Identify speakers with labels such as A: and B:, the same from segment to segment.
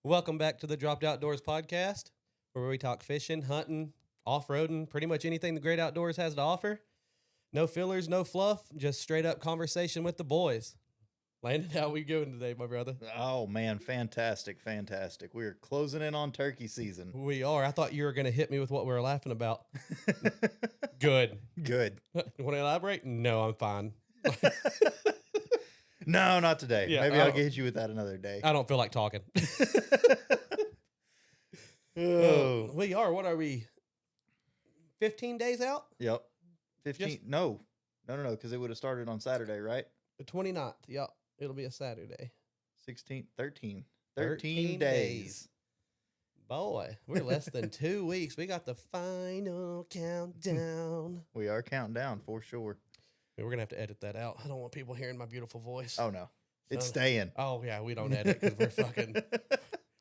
A: Welcome back to the Dropped Outdoors podcast, where we talk fishing, hunting, off-roading, pretty much anything the great outdoors has to offer. No fillers, no fluff, just straight up conversation with the boys. Landon, how we doing today, my brother?
B: Oh man, fantastic. We're closing in on turkey season.
A: We are. I thought you were going to hit me with what we were laughing about. Good.
B: Good.
A: Want to elaborate? No, I'm fine.
B: No, not today.
A: Yeah,
B: Maybe I'll get you with that another day.
A: I don't feel like talking.
B: Oh.
A: We are. What are we? 15 days out?
B: Yep. 15. No, because it would have started on Saturday, right?
A: The 29th. Yep. It'll be a Saturday.
B: 16, 13. 13 days.
A: Boy, we're less than 2 weeks. We got the final countdown.
B: We are counting down for sure.
A: We're going to have to edit that out. I don't want people hearing my beautiful voice.
B: Oh, no. It's staying.
A: Oh, yeah, we don't edit because we're fucking,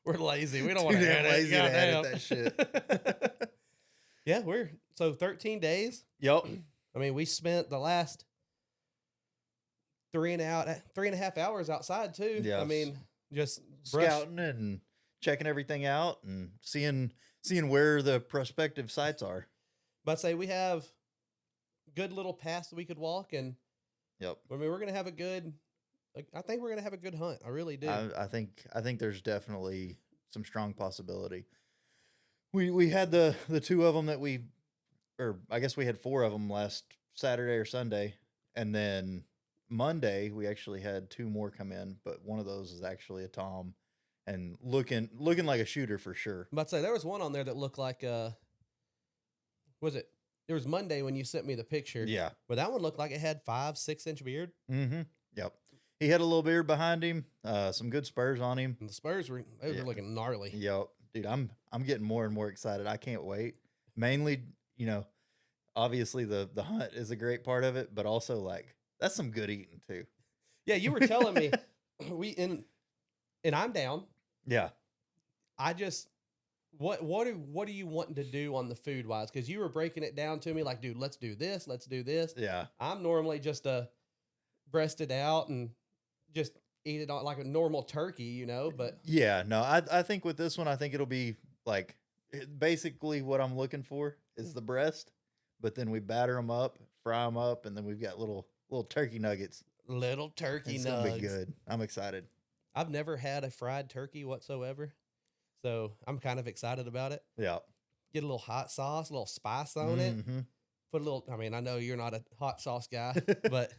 A: we're lazy. We don't want to edit.
B: Lazy to edit that shit.
A: Yeah, so 13 days.
B: Yep.
A: I mean, we spent the last 3.5 hours outside too.
B: Yes.
A: I mean, just
B: scouting and checking everything out and seeing where the prospective sites are.
A: But say we have good little paths that we could walk, and
B: yep.
A: I mean, we're gonna have a good. I think we're gonna have a good hunt. I really do.
B: I think there's definitely some strong possibility. We had the two of them that or I guess we had four of them last Saturday or Sunday, and then Monday we actually had two more come in, but one of those is actually a tom, and looking like a shooter for sure.
A: I'm about to say there was one on there that looked like was it? It was Monday when you sent me the picture.
B: Yeah,
A: but that one looked like it had 5-6 inch beard.
B: Mm-hmm. Yep. He had a little beard behind him, some good spurs on him.
A: And the spurs were looking gnarly.
B: Yep. Dude, I'm getting more and more excited. I can't wait. Mainly, obviously the hunt is a great part of it, but also like that's some good eating too.
A: Yeah, you were telling me and I'm down.
B: Yeah.
A: I just what are you wanting to do on the food wise? Because you were breaking it down to me like, dude, let's do this, let's do this.
B: Yeah.
A: I'm normally just breast it out and just eat it like a normal turkey, but
B: yeah, no, I think with this one, I think it'll be like basically what I'm looking for is the breast, but then we batter them up, fry them up, and then we've got little turkey nuggets.
A: Little turkey nuggets.
B: It's gonna be good. I'm excited.
A: I've never had a fried turkey whatsoever, so I'm kind of excited about it.
B: Yeah.
A: Get a little hot sauce, a little spice on it. Put a little, I mean, I know you're not a hot sauce guy, but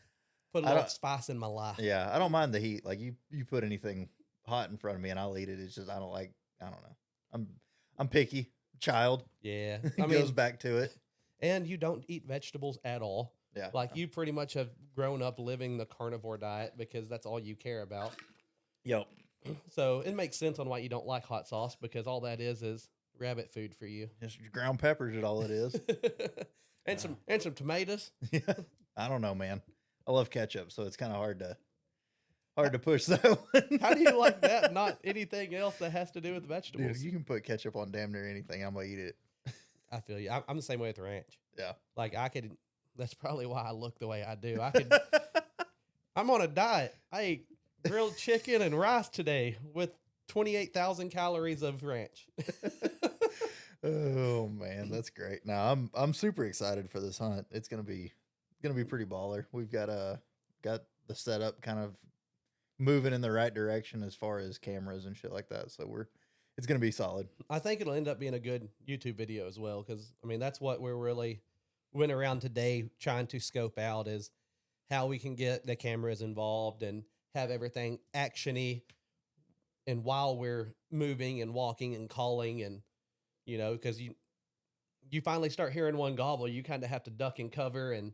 A: put a little spice in my life.
B: Yeah, I don't mind the heat. Like you put anything hot in front of me and I'll eat it. It's just I don't know. I'm picky. Child.
A: Yeah.
B: It goes back to it.
A: And you don't eat vegetables at all.
B: Yeah.
A: Like you pretty much have grown up living the carnivore diet because that's all you care about.
B: Yep.
A: So it makes sense on why you don't like hot sauce, because all that is rabbit food for you.
B: Just ground peppers is all it is.
A: and some tomatoes.
B: Yeah. I don't know, man. I love ketchup, so it's kind of hard to push that one.
A: How do you like that? Not anything else that has to do with vegetables.
B: Dude, you can put ketchup on damn near anything. I'm gonna eat it.
A: I feel you. I'm the same way with ranch.
B: Yeah.
A: Like that's probably why I look the way I do. I'm on a diet. I ate grilled chicken and rice today with 28,000 calories of ranch.
B: Oh man, that's great. Now I'm super excited for this hunt. It's gonna be pretty baller. We've got the setup kind of moving in the right direction as far as cameras and shit like that. So it's gonna be solid.
A: I think it'll end up being a good YouTube video as well, because I mean that's what we're really went around today trying to scope out, is how we can get the cameras involved and have everything actiony, and while we're moving and walking and calling, and because you finally start hearing one gobble, you kind of have to duck and cover, and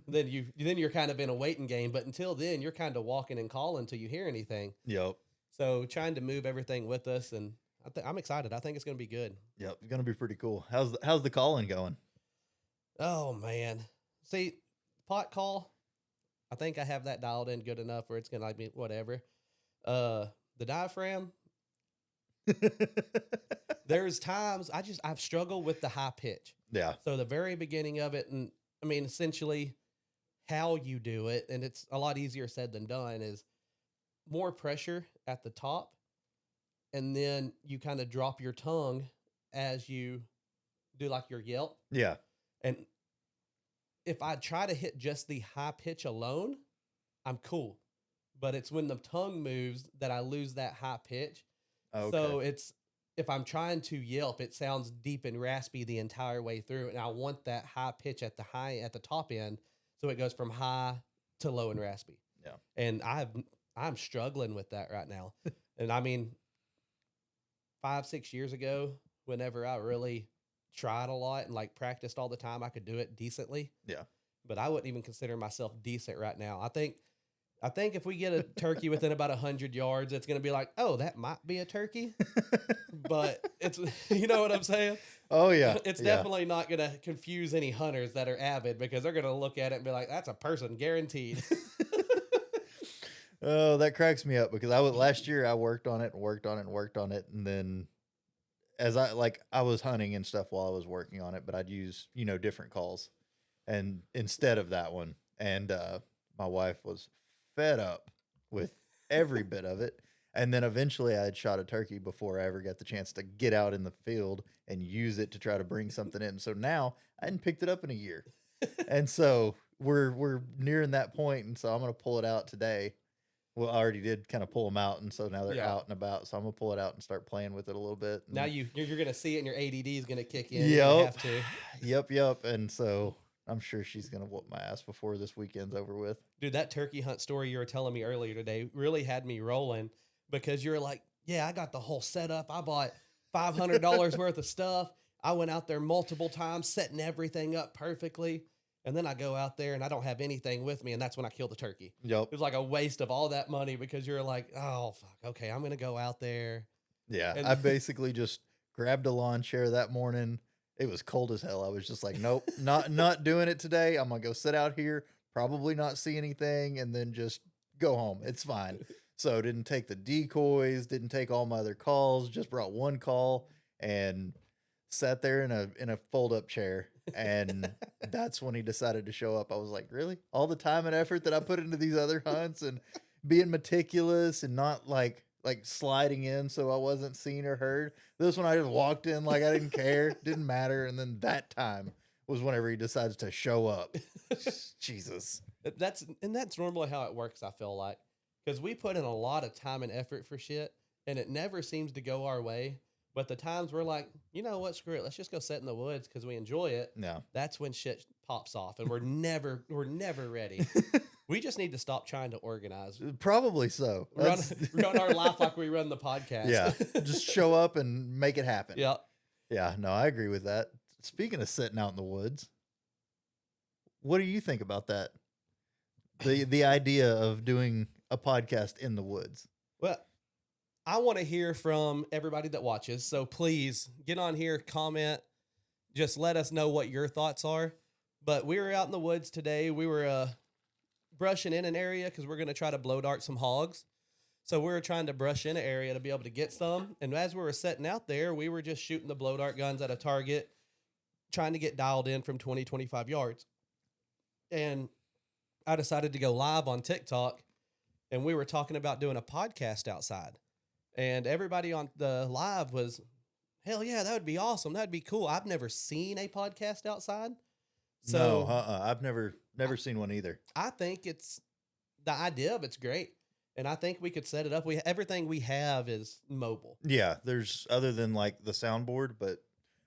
A: then you're kind of in a waiting game. But until then, you're kind of walking and calling until you hear anything.
B: Yep.
A: So trying to move everything with us, and I'm excited. I think it's going to be good.
B: Yep, it's gonna be pretty cool. How's the calling going?
A: Oh man, see, pot call, I think I have that dialed in good enough where it's gonna like be whatever. The diaphragm. There's times I've struggled with the high pitch.
B: Yeah.
A: So the very beginning of it, and I mean essentially how you do it, and it's a lot easier said than done, is more pressure at the top and then you kind of drop your tongue as you do like your yelp.
B: Yeah.
A: And if I try to hit just the high pitch alone, I'm cool. But it's when the tongue moves that I lose that high pitch.
B: Okay.
A: So it's if I'm trying to yelp, it sounds deep and raspy the entire way through, and I want that high pitch at the top end, so it goes from high to low and raspy.
B: Yeah.
A: And I'm struggling with that right now. And I mean, 5-6 years ago, whenever I really tried a lot and like practiced all the time, I could do it decently.
B: Yeah.
A: But I wouldn't even consider myself decent right now. I think if we get a turkey within about 100 yards, it's going to be like, oh, that might be a turkey. But it's, you know what I'm saying?
B: Oh, yeah.
A: It's
B: Yeah.
A: definitely not going to confuse any hunters that are avid, because they're going to look at it and be like, that's a person guaranteed.
B: Oh, that cracks me up, because last year I worked on it. And then as I was hunting and stuff while I was working on it, but I'd use, different calls and instead of that one. And my wife was fed up with every bit of it. And then eventually I had shot a turkey before I ever got the chance to get out in the field and use it to try to bring something in. So now I hadn't picked it up in a year. And so we're nearing that point, and so I'm going to pull it out today. Well, I already did kind of pull them out, and so now they're out and about. So I'm going to pull it out and start playing with it a little bit.
A: Now you're going to see it, and your ADD is going to kick in.
B: Yep.
A: You have to.
B: Yep. And so I'm sure she's going to whoop my ass before this weekend's over with.
A: Dude, that turkey hunt story you were telling me earlier today really had me rolling, because you're like, yeah, I got the whole setup. I bought $500 worth of stuff. I went out there multiple times, setting everything up perfectly. And then I go out there and I don't have anything with me, and that's when I kill the turkey.
B: Yep.
A: It was like a waste of all that money, because you're like, oh, fuck, okay, I'm going to go out there.
B: Yeah,
A: And
B: I basically just grabbed a lawn chair that morning. It was cold as hell. I was just like, nope, not doing it today. I'm going to go sit out here, probably not see anything, and then just go home. It's fine. So didn't take the decoys, didn't take all my other calls, just brought one call and sat there in a fold-up chair. And that's when he decided to show up. I was like, really? All the time and effort that I put into these other hunts and being meticulous and not like sliding in so I wasn't seen or heard. This one I just walked in like I didn't care, didn't matter. And then that time was whenever he decides to show up. Jesus.
A: That's normally how it works, I feel like. Because we put in a lot of time and effort for shit, and it never seems to go our way. But the times we're like, you know what, screw it, let's just go sit in the woods because we enjoy it.
B: No.
A: That's when shit pops off, and we're never ready. We just need to stop trying to organize.
B: Probably so.
A: Run our life like we run the podcast.
B: Yeah. Just show up and make it happen.
A: Yeah.
B: Yeah. No, I agree with that. Speaking of sitting out in the woods, what do you think about that? The idea of doing a podcast in the woods.
A: Well, I want to hear from everybody that watches. So please get on here, comment, just let us know what your thoughts are. But we were out in the woods today. We were brushing in an area because we're going to try to blow dart some hogs. So we were trying to brush in an area to be able to get some. And as we were setting out there, we were just shooting the blow dart guns at a target, trying to get dialed in from 20, 25 yards. And I decided to go live on TikTok, and we were talking about doing a podcast outside. And everybody on the live was, hell yeah, that would be awesome. That'd be cool. I've never seen a podcast outside. So
B: No, I've never seen one either.
A: I think the idea of it's great. And I think we could set it up. Everything we have is mobile.
B: Yeah, there's other than like the soundboard, but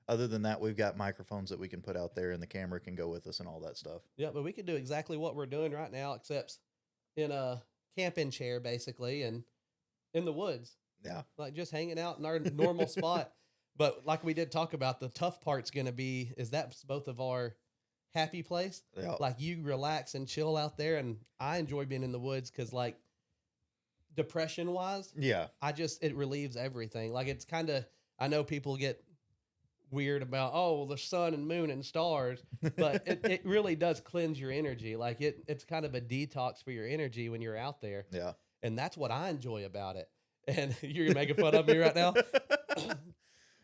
B: other than that, we've got microphones that we can put out there, and the camera can go with us and all that stuff.
A: Yeah, but we could do exactly what we're doing right now, except in a camping chair, basically, and in the woods.
B: Yeah.
A: Like just hanging out in our normal spot. But like we did talk about, the tough part's going to be, is that's both of our happy place.
B: Yeah.
A: Like you relax and chill out there. And I enjoy being in the woods because like depression wise,
B: Yeah.
A: it relieves everything. Like it's kind of, I know people get weird about, oh, the sun and moon and stars, but it really does cleanse your energy. Like it's kind of a detox for your energy when you're out there.
B: Yeah.
A: And that's what I enjoy about it. And you're making fun of me right now?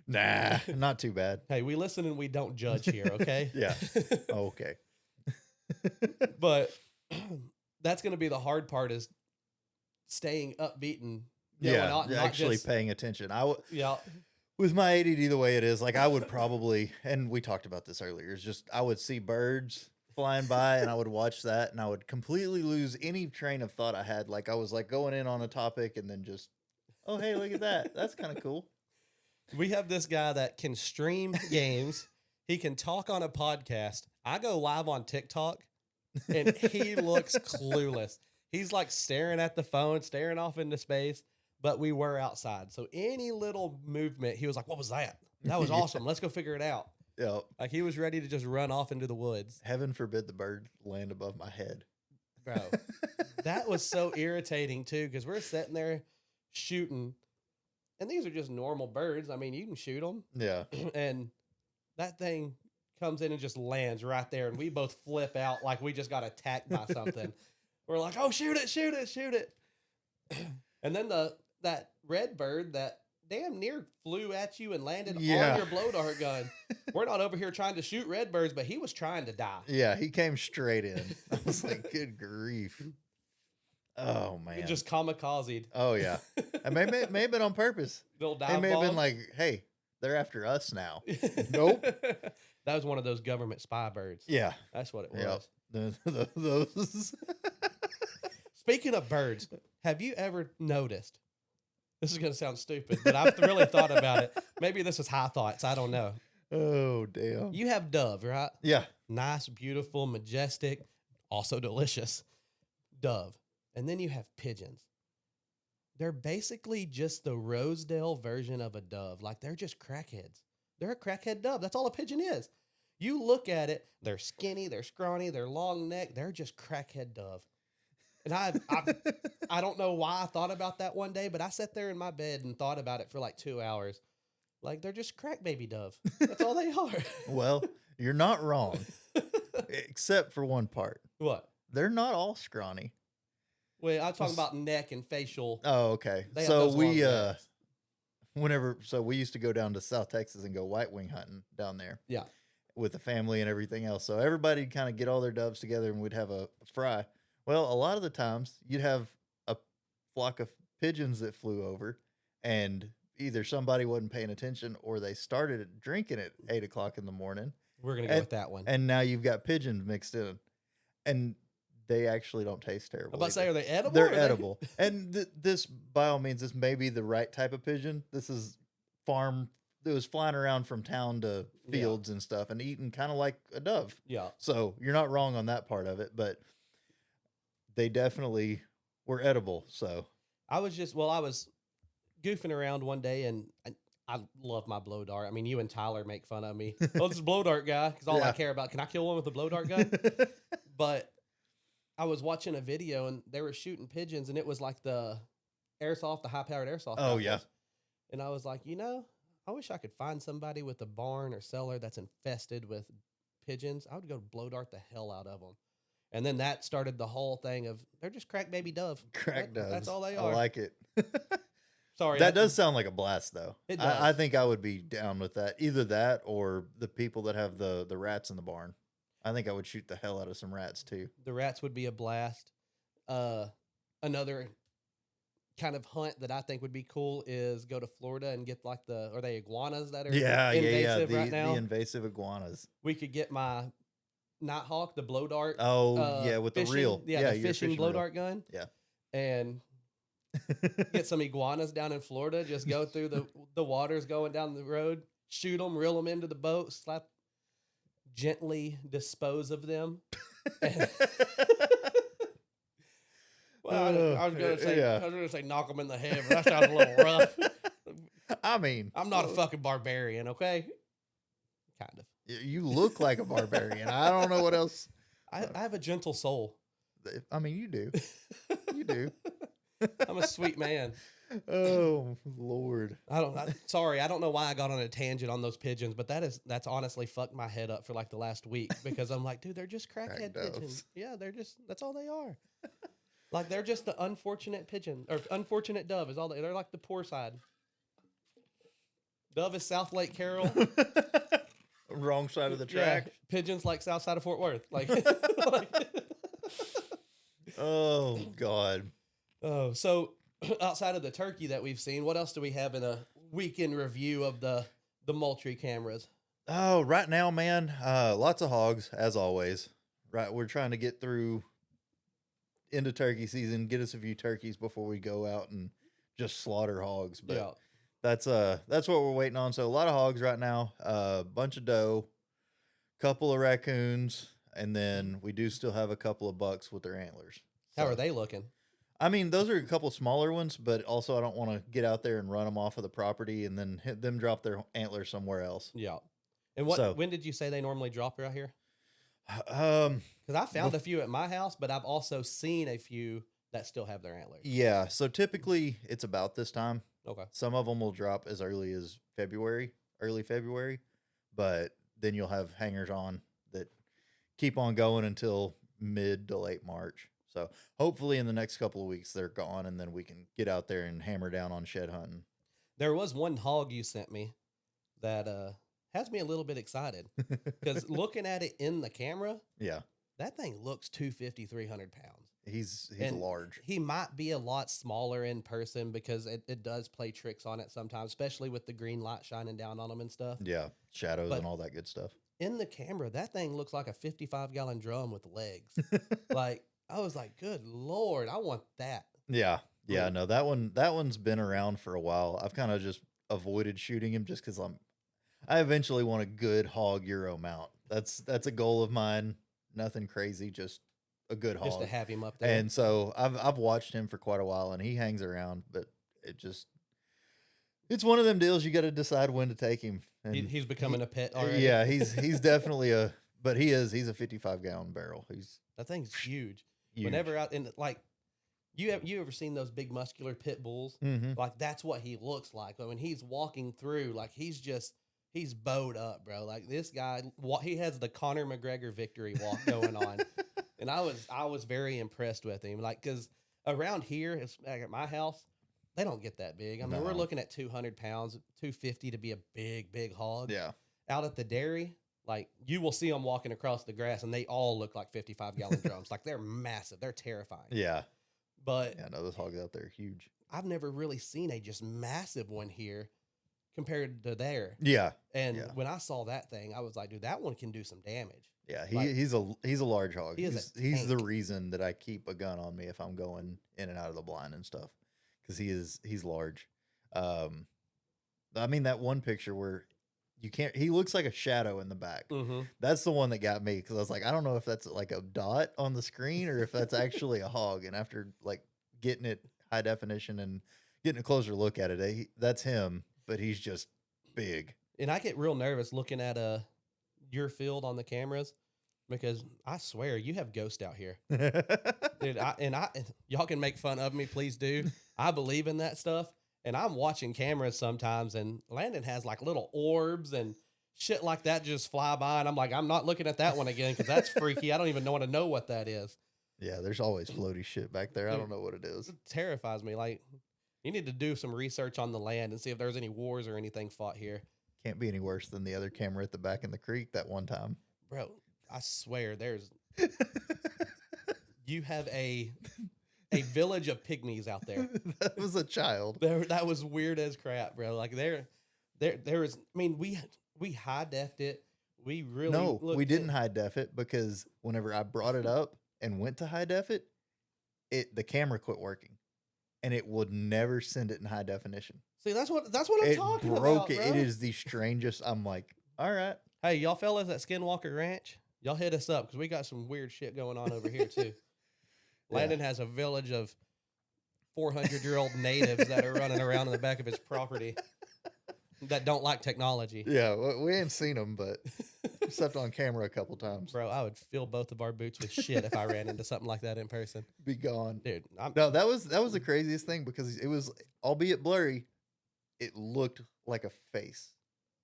B: Nah, not too bad.
A: Hey, we listen and we don't judge here, okay?
B: Yeah. Okay.
A: But that's going to be the hard part, is staying upbeat and
B: Yeah,
A: not
B: actually
A: just,
B: paying attention.
A: yeah.
B: With my ADD the way it is, like I would probably, and we talked about this earlier, is just I would see birds flying by and I would watch that and I would completely lose any train of thought I had. Like I was like going in on a topic and then just, oh, hey, look at that. That's kind of cool.
A: We have this guy that can stream games. He can talk on a podcast. I go live on TikTok and he looks clueless. He's like staring at the phone, staring off into space, but we were outside. So any little movement, he was like, what was that? That was awesome. Let's go figure it out.
B: Yeah.
A: Like he was ready to just run off into the woods.
B: Heaven forbid the bird land above my head.
A: Bro, that was so irritating too, because we're sitting there shooting, and these are just normal birds. I mean, you can shoot them.
B: Yeah.
A: And that thing comes in and just lands right there, and we both flip out like we just got attacked by something. We're like, oh, shoot it, shoot it, shoot it. And then that red bird that damn near flew at you and landed on your blow dart gun. We're not over here trying to shoot red birds, but he was trying to die.
B: Yeah, he came straight in. I was like, good grief. Oh, man.
A: He just kamikazed.
B: Oh, yeah. It may have been on purpose.
A: Little dive
B: He may have
A: bomb.
B: been like, hey, they're after us now. Nope.
A: That was one of those government spy birds.
B: Yeah.
A: That's what it was.
B: Yep. Those.
A: Speaking of birds, have you ever noticed? This is going to sound stupid, but I've really thought about it. Maybe this is high thoughts. I don't know.
B: Oh, damn.
A: You have dove, right?
B: Yeah.
A: Nice, beautiful, majestic, also delicious dove. And then you have pigeons. They're basically just the Rosedale version of a dove. Like they're just crackheads. They're a crackhead dove. That's all a pigeon is. You look at it, they're skinny, they're scrawny, they're long neck. They're just crackhead dove. And I don't know why I thought about that one day, but I sat there in my bed and thought about it for like 2 hours. Like they're just crack baby dove. That's all they are.
B: Well, you're not wrong, except for one part.
A: What?
B: They're not all scrawny.
A: Well, I'm talking about neck and facial.
B: Oh, okay.
A: They have
B: So
A: those long
B: we
A: necks.
B: we used to go down to South Texas and go white wing hunting down there.
A: Yeah.
B: With the family and everything else. So everybody'd kind of get all their doves together and we'd have a fry. Well, a lot of the times you'd have a flock of pigeons that flew over and either somebody wasn't paying attention or they started drinking at 8 o'clock in the morning.
A: We're going to go with that one.
B: And now you've got pigeons mixed in. And they actually don't taste terrible.
A: I'm about to say, are they edible?
B: They're edible. And this, by all means, this may be the right type of pigeon. This is farm. It was flying around from town to fields and stuff and eating kind of like a dove.
A: Yeah.
B: So you're not wrong on that part of it, but they definitely were edible. So
A: I was goofing around one day and I love my blow dart. I mean, you and Tyler make fun of me. Oh, this is blow dart guy. Because all I care about, can I kill one with a blow dart gun? But I was watching a video and they were shooting pigeons and it was like the airsoft, the high powered airsoft.
B: Oh, yeah.
A: And I was like, I wish I could find somebody with a barn or cellar that's infested with pigeons. I would go blow dart the hell out of them. And then that started the whole thing of they're just crack baby dove.
B: Doves.
A: That's all they are.
B: I like it.
A: Sorry.
B: That does sound like a blast, though.
A: It does.
B: I think I would be down with that. Either that or the people that have the rats in the barn. I think I would shoot the hell out of some rats, too.
A: The rats would be a blast. Another kind of hunt that I think would be cool is go to Florida and get like are they iguanas that are invasive right now?
B: The invasive iguanas.
A: We could get my Nighthawk, the blow dart.
B: Oh, yeah, with
A: fishing,
B: the reel.
A: Yeah, the fishing blow
B: reel.
A: dart gun.
B: Yeah.
A: And get some iguanas down in Florida. Just go through the waters going down the road, shoot them, reel them into the boat, gently dispose of them. Well, I was gonna say knock them in the head, but that sounds a little rough.
B: I mean,
A: I'm not a fucking barbarian, okay? Kind of.
B: You look like a barbarian. I don't know what else.
A: I have a gentle soul.
B: I mean, you do. You do.
A: I'm a sweet man.
B: Oh, Lord.
A: Sorry, I don't know why I got on a tangent on those pigeons, but that's honestly fucked my head up for like the last week because I'm like, dude, they're just crackhead pigeons. Yeah, that's all they are. Like they're just the unfortunate pigeon or unfortunate dove is all they're like the poor side. Dove is South Lake Carroll.
B: Wrong side of the track.
A: Yeah, pigeons like south side of Fort Worth. Like
B: Oh, God.
A: Oh, so outside of the turkey that we've seen, what else do we have in a weekend review of the Moultrie cameras?
B: Oh, right now, man, lots of hogs as always. Right, we're trying to get through into turkey season, get us a few turkeys before we go out and just slaughter hogs. But
A: Yeah.
B: that's what we're waiting on. So a lot of hogs right now, a bunch of doe, couple of raccoons, and then we do still have a couple of bucks with their antlers.
A: How are
B: So,
A: they looking?
B: I mean, those are a couple smaller ones, but also I don't want to get out there and run them off of the property and then hit them drop their antlers somewhere else.
A: Yeah. And
B: So,
A: when did you say they normally drop right here?
B: um,
A: Because I found a few at my house, but I've also seen a few that still have their antlers.
B: yeah. So typically it's about this time.
A: Okay.
B: Some of them will drop as early as February, early February, but then you'll have hangers on that keep on going until mid to late March. So hopefully in the next couple of weeks they're gone, and then we can get out there and hammer down on shed hunting.
A: There was one hog you sent me that has me a little bit excited because looking at it in the camera,
B: Yeah,
A: that thing looks 250, 300 pounds.
B: he's
A: And
B: large.
A: He might be a lot smaller in person because it does play tricks on it sometimes, especially with the green light shining down on him and stuff.
B: Yeah, shadows
A: But
B: and all that good stuff.
A: in the camera, that thing looks like a 55-gallon drum with legs. Like, I was like, good Lord, I want that.
B: Yeah, yeah. No, that one's been around for a while. I've kind of just avoided shooting him just because I eventually want a good hog Euro mount. That's a goal of mine. Nothing crazy, just a good hog.
A: Just to have him up there.
B: And so I've watched him for quite a while, and he hangs around, but it's one of them deals you got to decide when to take him. And
A: He's becoming a pet already.
B: yeah, he's definitely he's a 55-gallon barrel. He's
A: That thing's huge.
B: huge.
A: Whenever out in like you ever seen those big muscular pit bulls?
B: Mhm.
A: Like that's what he looks like. When he's walking through, like he's bowed up, bro. Like this guy, he has the Conor McGregor victory walk going on, and I was very impressed with him. Like because around here, it's like at my house, they don't get that big. I mean, we're
B: No.
A: looking at 200 pounds, 250 to be a big hog.
B: Yeah.
A: Out at the dairy, like you will see them walking across the grass, and they all look like 55-gallon drums. Like they're massive, they're terrifying.
B: Yeah.
A: But
B: Yeah, no, those hogs out there are huge.
A: I've never really seen a just massive one here compared to there.
B: Yeah.
A: And
B: Yeah.
A: when I saw that thing, I was like, dude, that one can do some damage.
B: Yeah,
A: Like,
B: he's a large hog.
A: he is a
B: He's the
A: tank.
B: reason that I keep a gun on me if I'm going in and out of the blind and stuff, because he's large. I mean that one picture where you can't. He looks like a shadow in the back.
A: Mm-hmm.
B: That's the one that got me because I was like, I don't know if that's like a dot on the screen or if that's actually a hog. And after like getting it high definition and getting a closer look at it, that's him, but he's just big.
A: And I get real nervous looking at your field on the cameras because I swear you have ghosts out here. Dude, y'all can make fun of me, please do. I believe in that stuff. And I'm watching cameras sometimes, and Landon has like little orbs and shit like that just fly by. And I'm like, I'm not looking at that one again because that's freaky. I don't even want to know what that is.
B: Yeah, there's always floaty shit back there. I don't know what it is.
A: It terrifies me. Like, you need to do some research on the land and see if there's any wars or anything fought here.
B: Can't be any worse than the other camera at the back in the creek that one time.
A: Bro, I swear you have a village of pygmies out there.
B: That was a child.
A: That was weird as crap, bro. Like there is. I mean, we high defed it. We really
B: No, we
A: looked
B: didn't high def it because whenever I brought it up and went to high def it, the camera quit working, and it would never send it in high definition.
A: See, that's what I'm
B: It
A: talking
B: broke
A: about.
B: it.
A: Bro.
B: It is the strangest. I'm like, all right.
A: Hey, y'all fellas at Skinwalker Ranch, y'all hit us up because we got some weird shit going on over here too.
B: Yeah.
A: Landon has a village of 400-year-old natives that are running around in the back of his property that don't like technology.
B: Yeah, we ain't seen them, but except on camera a couple times.
A: Bro, I would fill both of our boots with shit if I ran into something like that in person.
B: Be gone.
A: Dude,
B: No, that was the craziest thing because it was, albeit blurry, it looked like a face.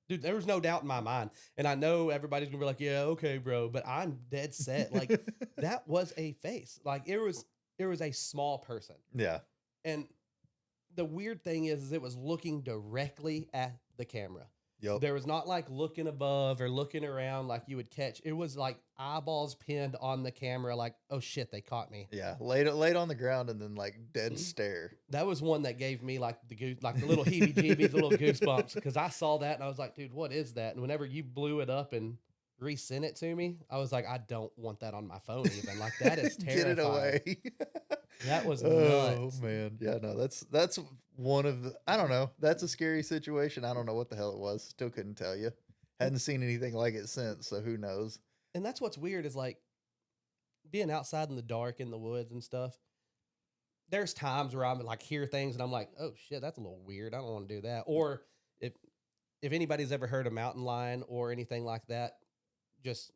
A: dude, there was no doubt in my mind. And I know everybody's gonna be like, yeah, okay, bro. But I'm dead set. Like that was a face. Like it was a small person.
B: Yeah.
A: And the weird thing is it was looking directly at the camera.
B: Yep.
A: There was not like looking above or looking around like you would catch. It was like eyeballs pinned on the camera, like, oh shit, they caught me.
B: Yeah. Laid on the ground and then like dead stare.
A: That was one that gave me like the little heebie-jeebies, the little goosebumps, because I saw that and I was like, dude, what is that? And whenever you blew it up and resent it to me, I was like, I don't want that on my phone even. Like, that is terrifying.
B: Get it away.
A: That was
B: Oh
A: nuts.
B: man. Yeah, no, that's one of the, I don't know. That's a scary situation. I don't know what the hell it was. Still couldn't tell you. Hadn't seen anything like it since, so who knows?
A: And that's what's weird is like being outside in the dark in the woods and stuff. There's times where I'm like hear things and I'm like, oh shit, that's a little weird. I don't want to do that. Or if anybody's ever heard a mountain lion or anything like that, just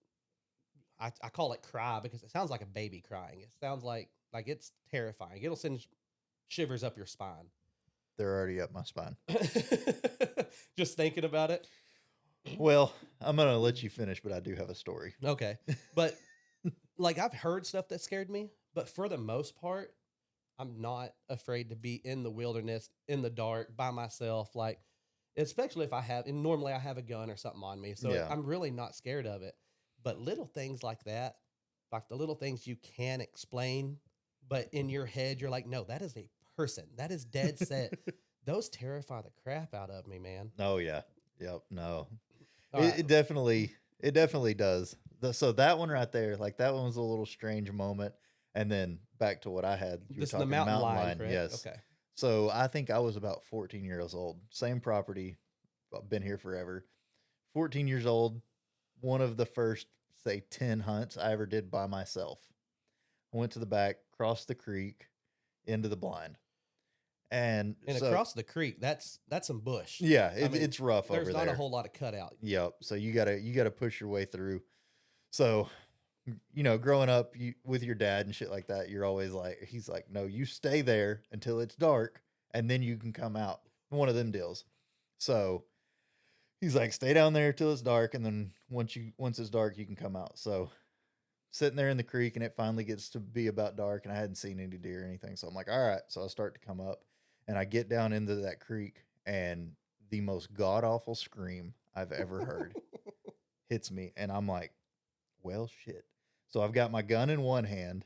A: I call it cry because it sounds like a baby crying. It sounds like it's terrifying. It'll send shivers up your spine.
B: They're already up my spine.
A: Just thinking about it.
B: Well, I'm gonna let you finish, but I do have a story.
A: Okay. But like I've heard stuff that scared me, but for the most part, I'm not afraid to be in the wilderness, in the dark, by myself. Like, especially if and normally I have a gun or something on me. So
B: Yeah.
A: I'm really not scared of it. But little things like that, like the little things you can explain, but in your head, you're like, no, that is a person. That is dead set. Those terrify the crap out of me, man.
B: Oh yeah. Yep. No.
A: Right.
B: It definitely does. So that one right there, like that one was a little strange moment. And then back to what I had. You
A: This is
B: were
A: the
B: talking
A: mountain lion, correct?
B: yes.
A: Okay.
B: So I think I was about 14 years old. Same property. I've been here forever. 14 years old. One of the first, say, 10 hunts I ever did by myself. I went to the back, crossed the creek, into the blind. And so,
A: across the creek, that's some bush.
B: yeah,
A: I mean,
B: it's rough over
A: there's
B: there.
A: not a whole lot of cutout.
B: Yep. So you gotta push your way through. So, growing up with your dad and shit like that, you're always like, he's like, no, you stay there until it's dark, and then you can come out. One of them deals. So he's like, stay down there till it's dark, and then once it's dark, you can come out. So sitting there in the creek, and it finally gets to be about dark, and I hadn't seen any deer or anything. So I'm like, all right. So I start to come up, and I get down into that creek, and the most god awful scream I've ever heard hits me, and I'm like, well, shit. So I've got my gun in one hand,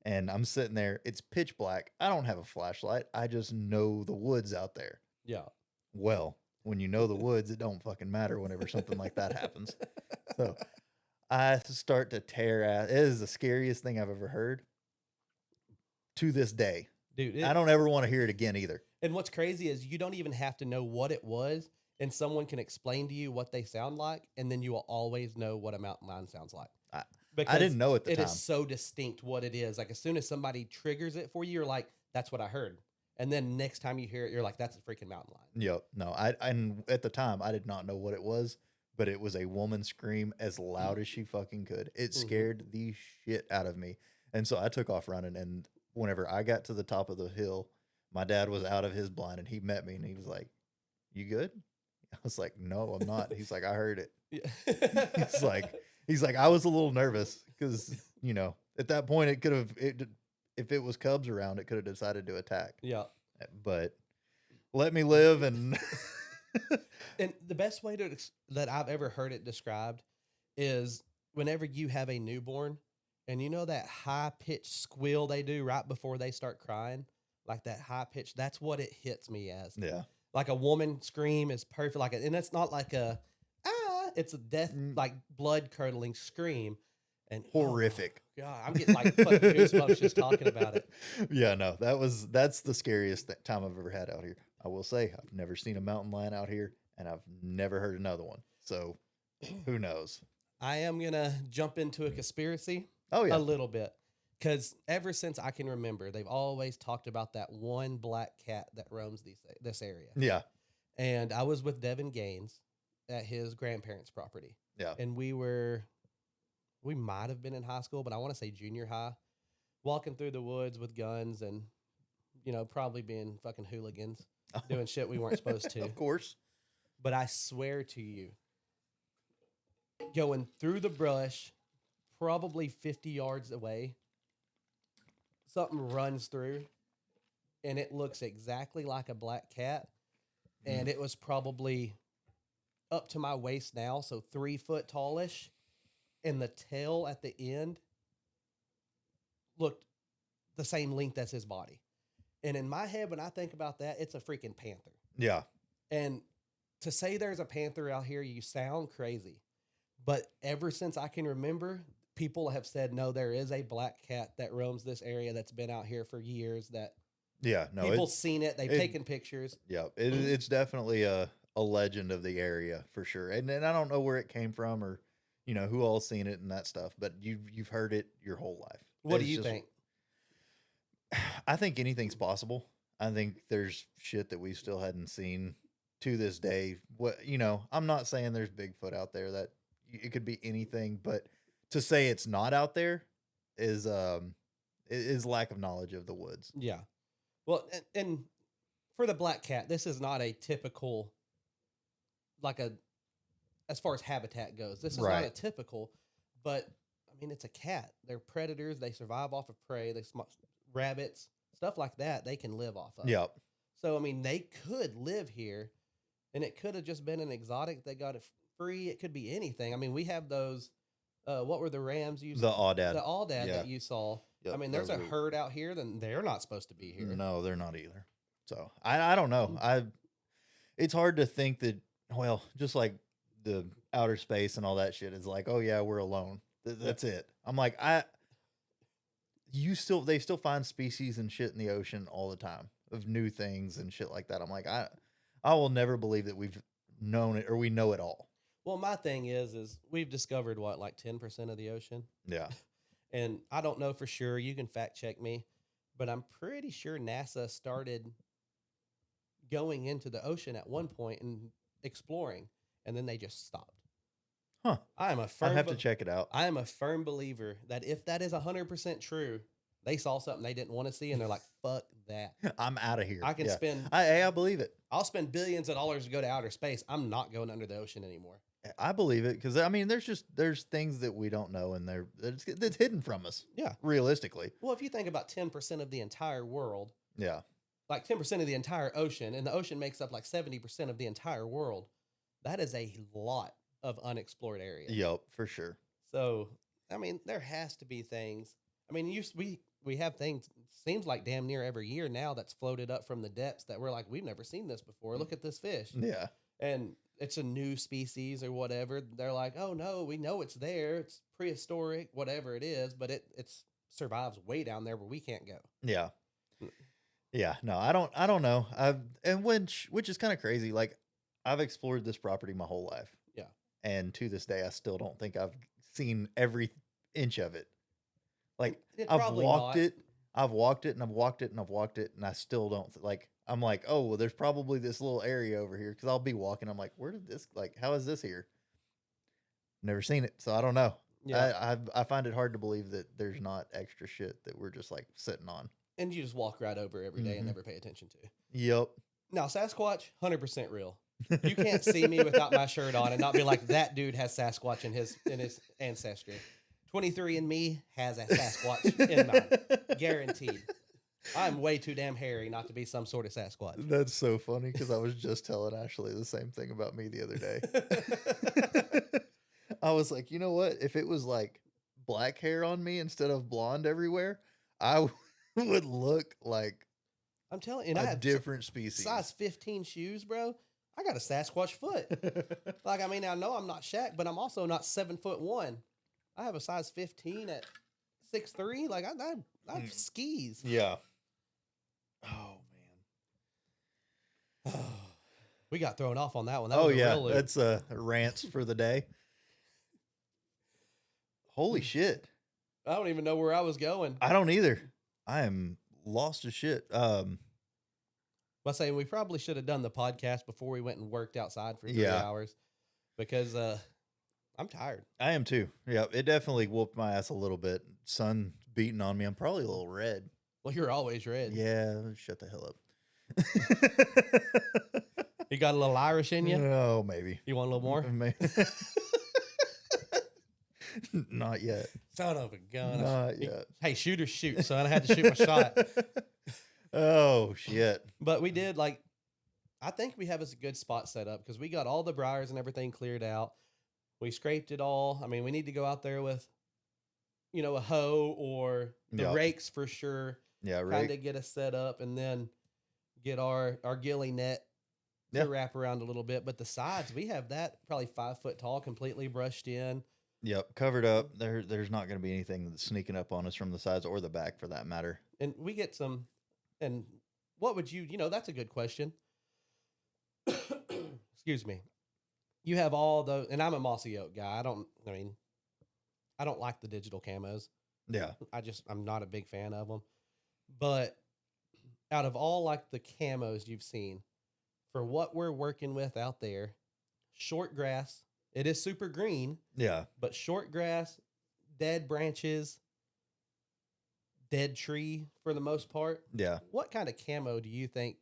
B: and I'm sitting there. It's pitch black. I don't have a flashlight. I just know the woods out there.
A: Yeah.
B: Well, when you know the woods, it don't fucking matter whenever something like that happens. So I start to tear ass. It is the scariest thing I've ever heard to this day.
A: Dude,
B: I don't ever want to hear it again either.
A: And what's crazy is you don't even have to know what it was, and someone can explain to you what they sound like, and then you will always know what a mountain lion sounds like.
B: I didn't know at the time.
A: It is so distinct what it is. Like, as soon as somebody triggers it for you, you're like, that's what I heard. And then next time you hear it, you're like, that's a freaking mountain lion.
B: Yep. No, and at the time, I did not know what it was, but it was a woman scream as loud as she fucking could. It scared the shit out of me. And so I took off running, and whenever I got to the top of the hill, my dad was out of his blind, and he met me, and he was like, you good? I was like, no, I'm not. He's like, I heard it.
A: Yeah.
B: He's like, I was a little nervous because, at that point if it was cubs around, it could have decided to attack.
A: Yeah.
B: But let me live. And
A: and the best way that I've ever heard it described is whenever you have a newborn and that high pitched squeal they do right before they start crying, like that high pitch, that's what it hits me as.
B: yeah.
A: Like a woman scream is perfect. And it's not like it's a death, like blood curdling scream. And
B: horrific.
A: Oh God, I'm getting like fucking goosebumps just talking about it.
B: Yeah, no, that's the scariest time I've ever had out here. I will say I've never seen a mountain lion out here, and I've never heard another one. So who knows?
A: I am gonna jump into a conspiracy.
B: Oh yeah,
A: a little bit, because ever since I can remember, they've always talked about that one black cat that roams this area.
B: Yeah,
A: and I was with Devin Gaines at his grandparents' property.
B: Yeah,
A: and we might have been in high school, but I want to say junior high, walking through the woods with guns and, probably being fucking hooligans, doing shit we weren't supposed to.
B: Of course.
A: But I swear to you, going through the brush, probably 50 yards away, something runs through, and it looks exactly like a black cat, and it was probably up to my waist now, so 3 foot tallish, and the tail at the end looked the same length as his body. And in my head, when I think about that, it's a freaking panther.
B: Yeah.
A: And to say there's a panther out here, you sound crazy. But ever since I can remember, people have said, no, there is a black cat that roams this area that's been out here for years, that
B: Yeah. No,
A: people seen it. They've taken pictures.
B: Yeah. It's definitely a legend of the area for sure. And I don't know where it came from or, who all seen it and that stuff, but you've heard it your whole life.
A: What do you think?
B: I think anything's possible. I think there's shit that we still hadn't seen to this day. I'm not saying there's Bigfoot out there, that it could be anything, but to say it's not out there is lack of knowledge of the woods.
A: Yeah. Well, and for the black cat, this is not a typical, as far as habitat goes, this is not a typical, but I mean, it's a cat. They're predators. They survive off of prey. Rabbits, stuff like that, they can live off of.
B: Yep.
A: So, I mean, they could live here, and it could have just been an exotic. They got it free. It could be anything. I mean, we have those, what were the rams you saw?
B: The
A: aoudad that you saw. Yep, I mean, there's a herd out here, then they're not supposed to be here.
B: No, they're not either. So, I don't know. It's hard to think that, well, just like the outer space and all that shit is like, oh, yeah, we're alone. That's it. I'm like, they still find species and shit in the ocean all the time of new things and shit like that. I'm like, I will never believe that we've known it or we know it all.
A: Well, my thing is we've discovered like 10% of the ocean.
B: Yeah.
A: And I don't know for sure. You can fact check me, but I'm pretty sure NASA started going into the ocean at one point and exploring, and then they just stopped.
B: Huh.
A: I
B: have to check it out.
A: I am a firm believer that if that is 100% true, they saw something they didn't want to see, and they're like, fuck that.
B: I'm out of here.
A: I can spend...
B: I believe it.
A: I'll spend billions of dollars to go to outer space. I'm not going under the ocean anymore.
B: I believe it, because, I mean, there's things that we don't know, and that's hidden from us.
A: Yeah.
B: Realistically.
A: Well, if you think about 10% of the entire world...
B: Yeah.
A: Like 10% of the entire ocean, and the ocean makes up like 70% of the entire world, that is a lot of unexplored area.
B: Yep, for sure.
A: So, I mean, there has to be things. I mean, we have things, seems like damn near every year now, that's floated up from the depths that we're like, we've never seen this before. Look at this fish.
B: Yeah.
A: And it's a new species or whatever. They're like, oh no, we know it's there. It's prehistoric, whatever it is, but it survives way down there where we can't go.
B: Yeah. Yeah. No, I don't know. Which is kind of crazy. Like, I've explored this property my whole life.
A: Yeah.
B: And to this day, I still don't think I've seen every inch of it. Like, I've walked it, and I've walked it, and I've walked it, and I still don't, like, I'm like, oh, well, there's probably this little area over here, because I'll be walking, I'm like, where did this, like, how is this here? Never seen it, so I don't know. Yeah. I find it hard to believe that there's not extra shit that we're just, like, sitting on.
A: And you just walk right over every day and never pay attention to.
B: Yep.
A: Now, Sasquatch, 100% real. You can't see me without my shirt on and not be like, that dude has Sasquatch in his ancestry. 23andMe has a Sasquatch in mine. Guaranteed. I'm way too damn hairy not to be some sort of Sasquatch.
B: That's so funny, because I was just telling Ashley the same thing about me the other day. I was like, you know what? If it was like black hair on me instead of blonde everywhere, I would look like
A: I'm telling you,
B: a different species.
A: Size 15 shoes, bro. I got a Sasquatch foot. Like, I mean, I know I'm not Shaq, but I'm also not 7'1". I have a size 15 at 6'3". Like, I have skis.
B: Yeah. Oh man.
A: We got thrown off on that one.
B: That's rants for the day. Holy shit.
A: I don't even know where I was going.
B: I don't either. I am lost as shit.
A: I'm saying we probably should have done the podcast before we went and worked outside for 3 hours, because I'm tired. I
B: am too. Yeah, it definitely whooped my ass a little bit. Sun beating on me. I'm probably a little red.
A: Well, you're always red.
B: Yeah, shut the hell up.
A: You got a little Irish in you?
B: Oh, maybe.
A: You want a little more?
B: Maybe. Not yet.
A: Son of a gun.
B: Not yet.
A: Hey, shoot or shoot, son. I had to shoot my shot.
B: Oh, shit.
A: But we did, like, I think we have a good spot set up because we got all the briars and everything cleared out. We scraped it all. I mean, we need to go out there with, a hoe or the
B: Yep.
A: rakes for sure.
B: Yeah,
A: Kind
B: right.
A: of get us set up and then get our ghillie net
B: Yeah.
A: to wrap around a little bit. But the sides, we have that probably 5 foot tall, completely brushed in.
B: Yep. Covered up. There's not going to be anything that's sneaking up on us from the sides or the back for that matter.
A: And we get some. And what would that's a good question. Excuse me. You have all those, and I'm a mossy oak guy. I don't like the digital camos.
B: Yeah.
A: I'm not a big fan of them. But out of all like the camos you've seen, for what we're working with out there, short grass, it is super green,
B: Yeah.
A: but short grass, dead branches, dead tree for the most part.
B: Yeah.
A: What kind of camo do you think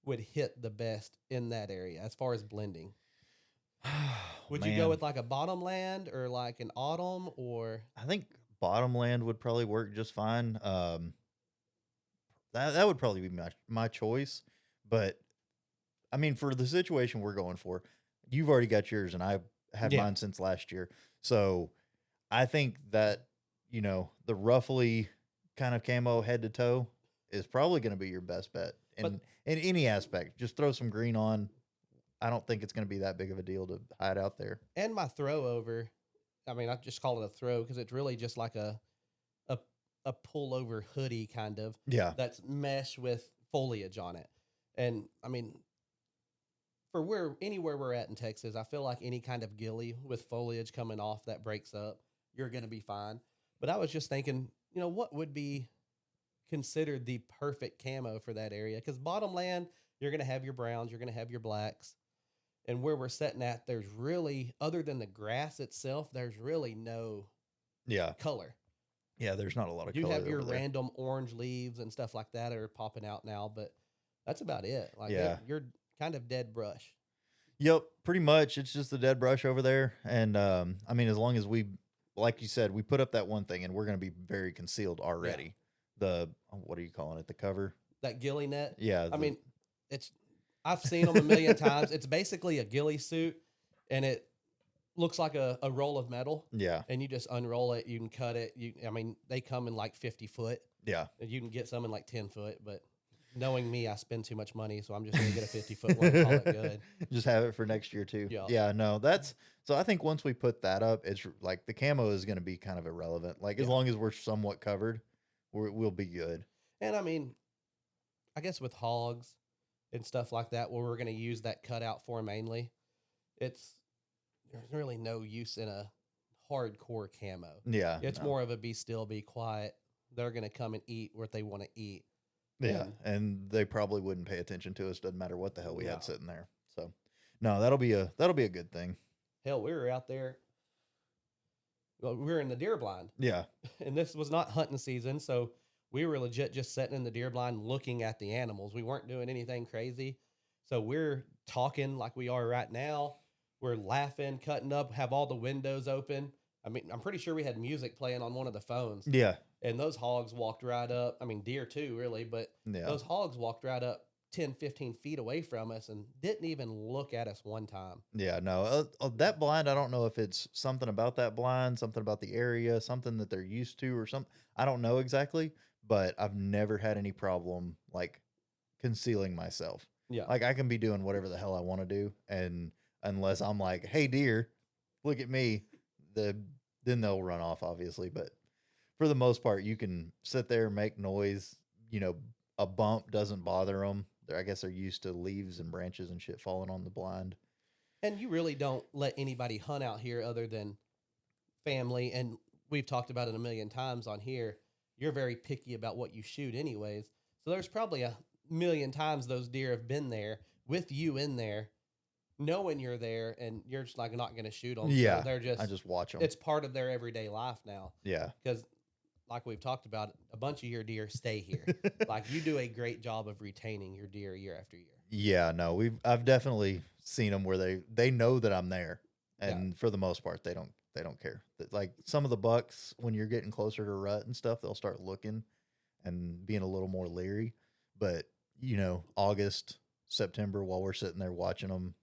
A: would hit the best in that area as far as blending? Would you go with like a bottomland or like an autumn or?
B: I think bottomland would probably work just fine. That would probably be my choice. But I mean, for the situation we're going for, you've already got yours, and I've had
A: Yeah.
B: mine since last year. So I think that the roughly kind of camo head to toe is probably going to be your best bet
A: But
B: in any aspect. Just throw some green on. I don't think it's going to be that big of a deal to hide out there.
A: and my throw over, I mean, I just call it a throw because it's really just like a a pullover hoodie kind of
B: Yeah.
A: that's mesh with foliage on it. And I mean, for anywhere we're at in Texas, I feel like any kind of ghillie with foliage coming off that breaks up, you're going to be fine. But I was just thinking, what would be considered the perfect camo for that area? Because bottomland, you're going to have your browns, you're going to have your blacks. And where we're sitting at, there's really, other than the grass itself, there's really no
B: Yeah.
A: color.
B: Yeah, there's not a lot of
A: You
B: color
A: have your
B: over there.
A: random orange leaves and stuff like that are popping out now, but that's about it. Like,
B: Yeah.
A: you're kind of dead brush.
B: Yep, pretty much. It's just the dead brush over there. And I mean, as long as like you said, we put up that one thing and we're going to be very concealed already. What are you calling it? The cover?
A: That ghillie net.
B: Yeah.
A: I mean, I've seen them a million times. It's basically a ghillie suit, and it looks like a roll of metal.
B: Yeah.
A: And you just unroll it. You can cut it. They come in like 50 foot.
B: Yeah.
A: You can get some in like 10 foot, but knowing me, I spend too much money, so I'm just going to get a 50-foot one and call it good.
B: Just have it for next year too.
A: Yeah.
B: Yeah, no, so I think once we put that up, it's like the camo is going to be kind of irrelevant. Like as long as we're somewhat covered, we'll be good.
A: And I mean, I guess with hogs and stuff like that, where we're going to use that cutout for mainly, there's really no use in a hardcore camo.
B: Yeah.
A: It's more of a be still, be quiet. They're going to come and eat what they want to eat.
B: Yeah, and they probably wouldn't pay attention to us. Doesn't matter what the hell we
A: No.
B: had sitting there. So, no, that'll be a good thing.
A: Hell, we were out there. Well, we were in the deer blind,
B: Yeah,
A: and this was not hunting season, so we were legit just sitting in the deer blind looking at the animals. We weren't doing anything crazy. So we're talking like we are right now. We're laughing, cutting up, have all the windows open. I mean, I'm pretty sure we had music playing on one of the phones.
B: yeah,
A: And those hogs walked right up. I mean, deer too, really, but
B: yeah.
A: those hogs walked right up 10, 15 feet away from us and didn't even look at us one time.
B: Yeah, no, that blind, I don't know if it's something about that blind, something about the area, something that they're used to or something. I don't know exactly, but I've never had any problem like concealing myself.
A: Yeah.
B: Like I can be doing whatever the hell I want to do. And unless I'm like, hey, deer, look at me, then they'll run off, obviously. But for the most part, you can sit there, make noise, a bump doesn't bother them. I guess they're used to leaves and branches and shit falling on the blind.
A: And you really don't let anybody hunt out here other than family. And we've talked about it a million times on here. You're very picky about what you shoot anyways. So there's probably a million times those deer have been there with you in there, knowing you're there, and you're just like not going to shoot them.
B: Yeah,
A: so
B: I just watch them.
A: It's part of their everyday life now.
B: Yeah.
A: Because like we've talked about, a bunch of your deer stay here. Like you do a great job of retaining your deer year after year.
B: Yeah, no, I've definitely seen them where they know that I'm there, and for the most part they don't care. Like some of the bucks, when you're getting closer to rut and stuff, they'll start looking and being a little more leery. But August, September while we're sitting there watching them,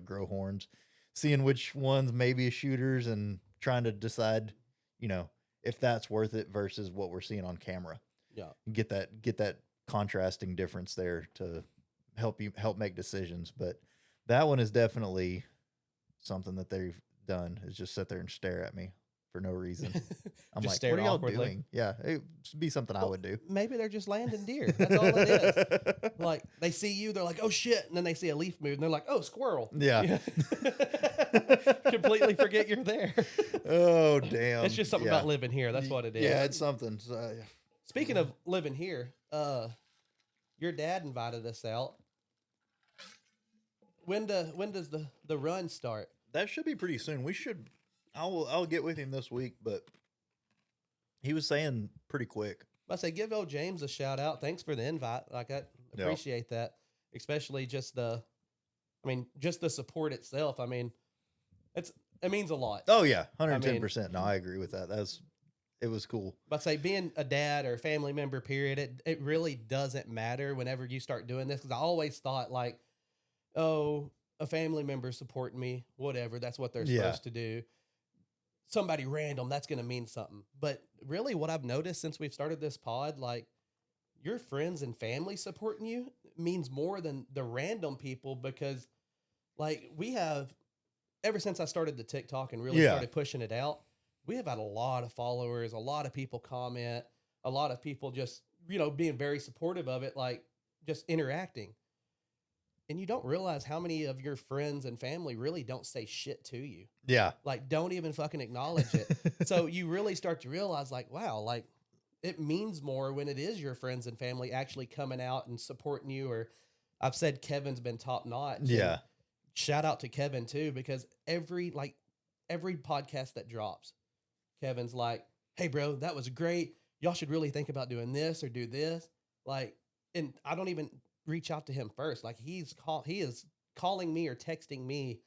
B: grow horns, seeing which ones may be shooters and trying to decide, if that's worth it versus what we're seeing on camera.
A: Yeah.
B: Get that contrasting difference there to help make decisions. But that one is definitely something that they've done, is just sit there and stare at me for no reason. I'm
A: Just
B: like,
A: stare
B: what are y'all
A: awkwardly.
B: doing? Yeah, it'd be something I would do.
A: Maybe they're just landing deer. That's all it is. Like, they see you, they're like, oh shit. And then they see a leaf move and they're like, oh, squirrel.
B: Yeah.
A: Completely forget you're there.
B: Oh, damn.
A: It's just something about living here. That's what it is.
B: Yeah, it's something. So,
A: Speaking of living here, your dad invited us out. When does the run start?
B: that should be pretty soon. I'll get with him this week, but he was saying pretty quick.
A: I say give old James a shout out. Thanks for the invite. Like, I appreciate that, especially just the support itself. I mean, it means a lot.
B: Oh yeah, 110%. No, I agree with that. It was cool.
A: But say being a dad or a family member, period, it really doesn't matter whenever you start doing this. Because I always thought like, oh, a family member supporting me, whatever. That's what they're supposed to do. Somebody random, that's going to mean something. But really what I've noticed since we've started this pod, like your friends and family supporting you means more than the random people, because like we have, ever since I started the TikTok and really started pushing it out, we have had a lot of followers, a lot of people comment, a lot of people just, being very supportive of it, like just interacting. And you don't realize how many of your friends and family really don't say shit to you.
B: Yeah.
A: Like, don't even fucking acknowledge it. So you really start to realize, like, wow, like, it means more when it is your friends and family actually coming out and supporting you. Or I've said Kevin's been top notch.
B: Yeah.
A: Shout out to Kevin, too, because every podcast that drops, Kevin's like, hey, bro, that was great. Y'all should really think about doing this or do this. Like, and I don't even reach out to him first. Like he is calling me or texting me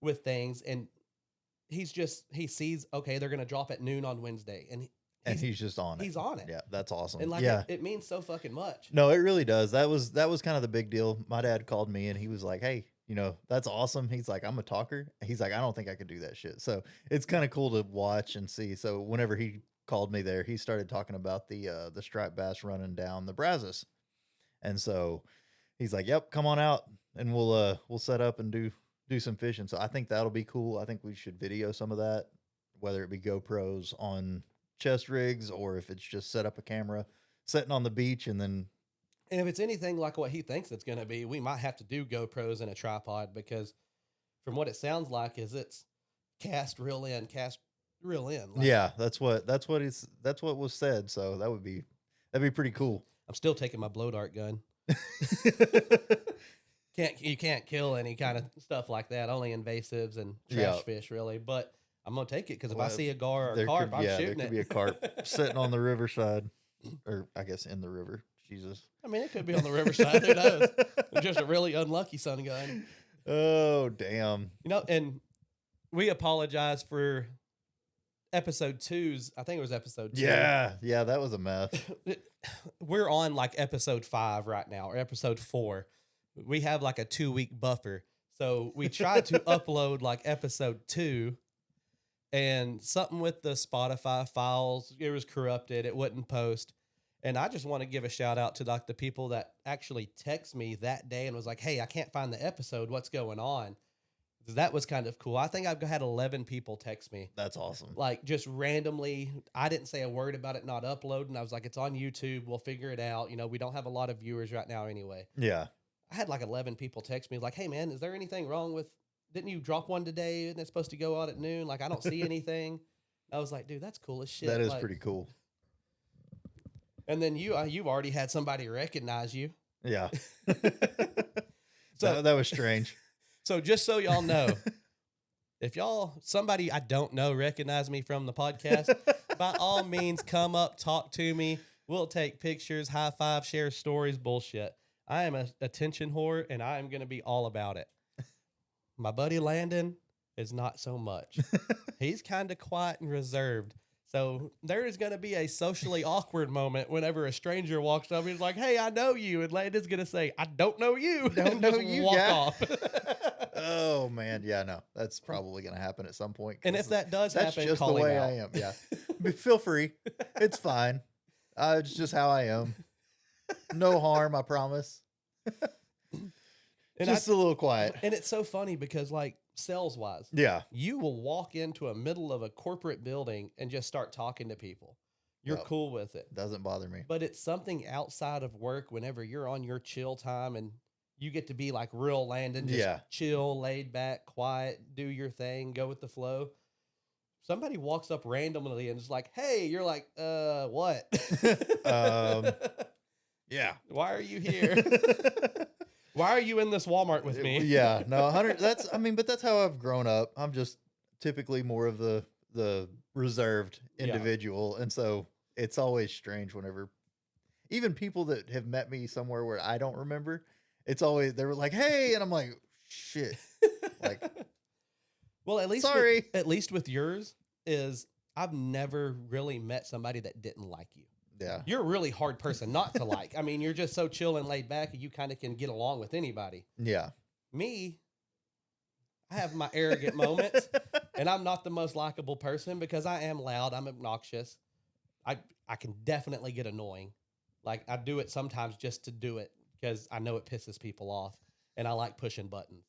A: with things, and he sees, okay, they're gonna drop at noon on Wednesday, and he's just on it. He's on it.
B: Yeah, that's awesome.
A: And it means so fucking much.
B: No, it really does. That was kind of the big deal. My dad called me and he was like, hey, that's awesome. He's like, I'm a talker. He's like, I don't think I could do that shit. So it's kind of cool to watch and see. So whenever he called me there, he started talking about the striped bass running down the Brazos. And so he's like, yep, come on out and we'll set up and do some fishing. So I think that'll be cool. I think we should video some of that, whether it be GoPros on chest rigs or if it's just set up a camera sitting on the beach. And
A: if it's anything like what he thinks it's going to be, we might have to do GoPros and a tripod, because from what it sounds like is it's cast reel in. Like,
B: yeah, that's what was said. So that'd be pretty cool.
A: I'm still taking my blow dart gun. You can't kill any kind of stuff like that. Only invasives and trash fish, really. But I'm gonna take it because if I see a gar or a carp, I'm shooting it.
B: There could be a carp sitting on the riverside, or I guess in the river. Jesus.
A: I mean, it could be on the riverside. Who knows? Just a really unlucky son gun.
B: Oh, damn.
A: And we apologize for episode 2's. I think it was episode 2.
B: Yeah, that was a mess.
A: We're on like episode 5 right now, or episode 4. We have like a 2-week buffer. So we tried to upload like episode 2, and something with the Spotify files, it was corrupted. It wouldn't post. And I just want to give a shout out to like the people that actually text me that day and was like, hey, I can't find the episode. What's going on? That was kind of cool. I think I've had 11 people text me.
B: That's awesome.
A: Like just randomly. I didn't say a word about it not uploading. I was like, it's on YouTube. We'll figure it out. We don't have a lot of viewers right now anyway.
B: Yeah.
A: I had like 11 people text me like, hey man, is there anything wrong with, didn't you drop one today? And it's supposed to go out at noon? Like, I don't see anything. I was like, dude, that's cool as shit.
B: That is pretty cool.
A: And then you've already had somebody recognize you.
B: Yeah. So that was strange.
A: So just so y'all know, if somebody I don't know recognize me from the podcast, by all means, come up, talk to me. We'll take pictures, high five, share stories, bullshit. I am an attention whore, and I am going to be all about it. My buddy Landon is not so much. He's kind of quiet and reserved. So there is going to be a socially awkward moment whenever a stranger walks up and he's like, "Hey, I know you," and Landon's going to say, "I don't know you,"
B: Don't
A: and
B: know
A: just
B: you,
A: walk
B: guy.
A: off.
B: Oh man, yeah, no, that's probably gonna happen at some point.
A: And if that does
B: that's
A: happen,
B: just the
A: call him
B: way
A: out.
B: I am. Yeah, feel free. It's fine. It's just how I am. No harm, I promise.
A: And
B: Just a little quiet.
A: And it's so funny because, like, sales wise,
B: Yeah,
A: you will walk into a middle of a corporate building and just start talking to people. You're
B: Yep.
A: cool with it.
B: Doesn't bother me.
A: But it's something outside of work whenever you're on your chill time and you get to be like real Landon, just
B: Yeah.
A: chill, laid back, quiet, do your thing, go with the flow. Somebody walks up randomly and is like, "Hey," you're like, what?
B: Yeah.
A: Why are you here? Why are you in this Walmart with me?
B: Yeah, no, 100. But that's how I've grown up. I'm just typically more of the reserved
A: Yeah.
B: individual, and so it's always strange whenever even people that have met me somewhere where I don't remember. It's always they were like, "Hey," and I'm like, "Shit." Like,
A: Well, at least
B: sorry.
A: at least with yours is I've never really met somebody that didn't like you.
B: Yeah.
A: You're a really hard person not to like. I mean, you're just so chill and laid back, and you kind of can get along with anybody.
B: Yeah.
A: Me, I have my arrogant moments, and I'm not the most likable person because I am loud. I'm obnoxious. I can definitely get annoying. Like, I do it sometimes just to do it because I know it pisses people off, and I like pushing buttons.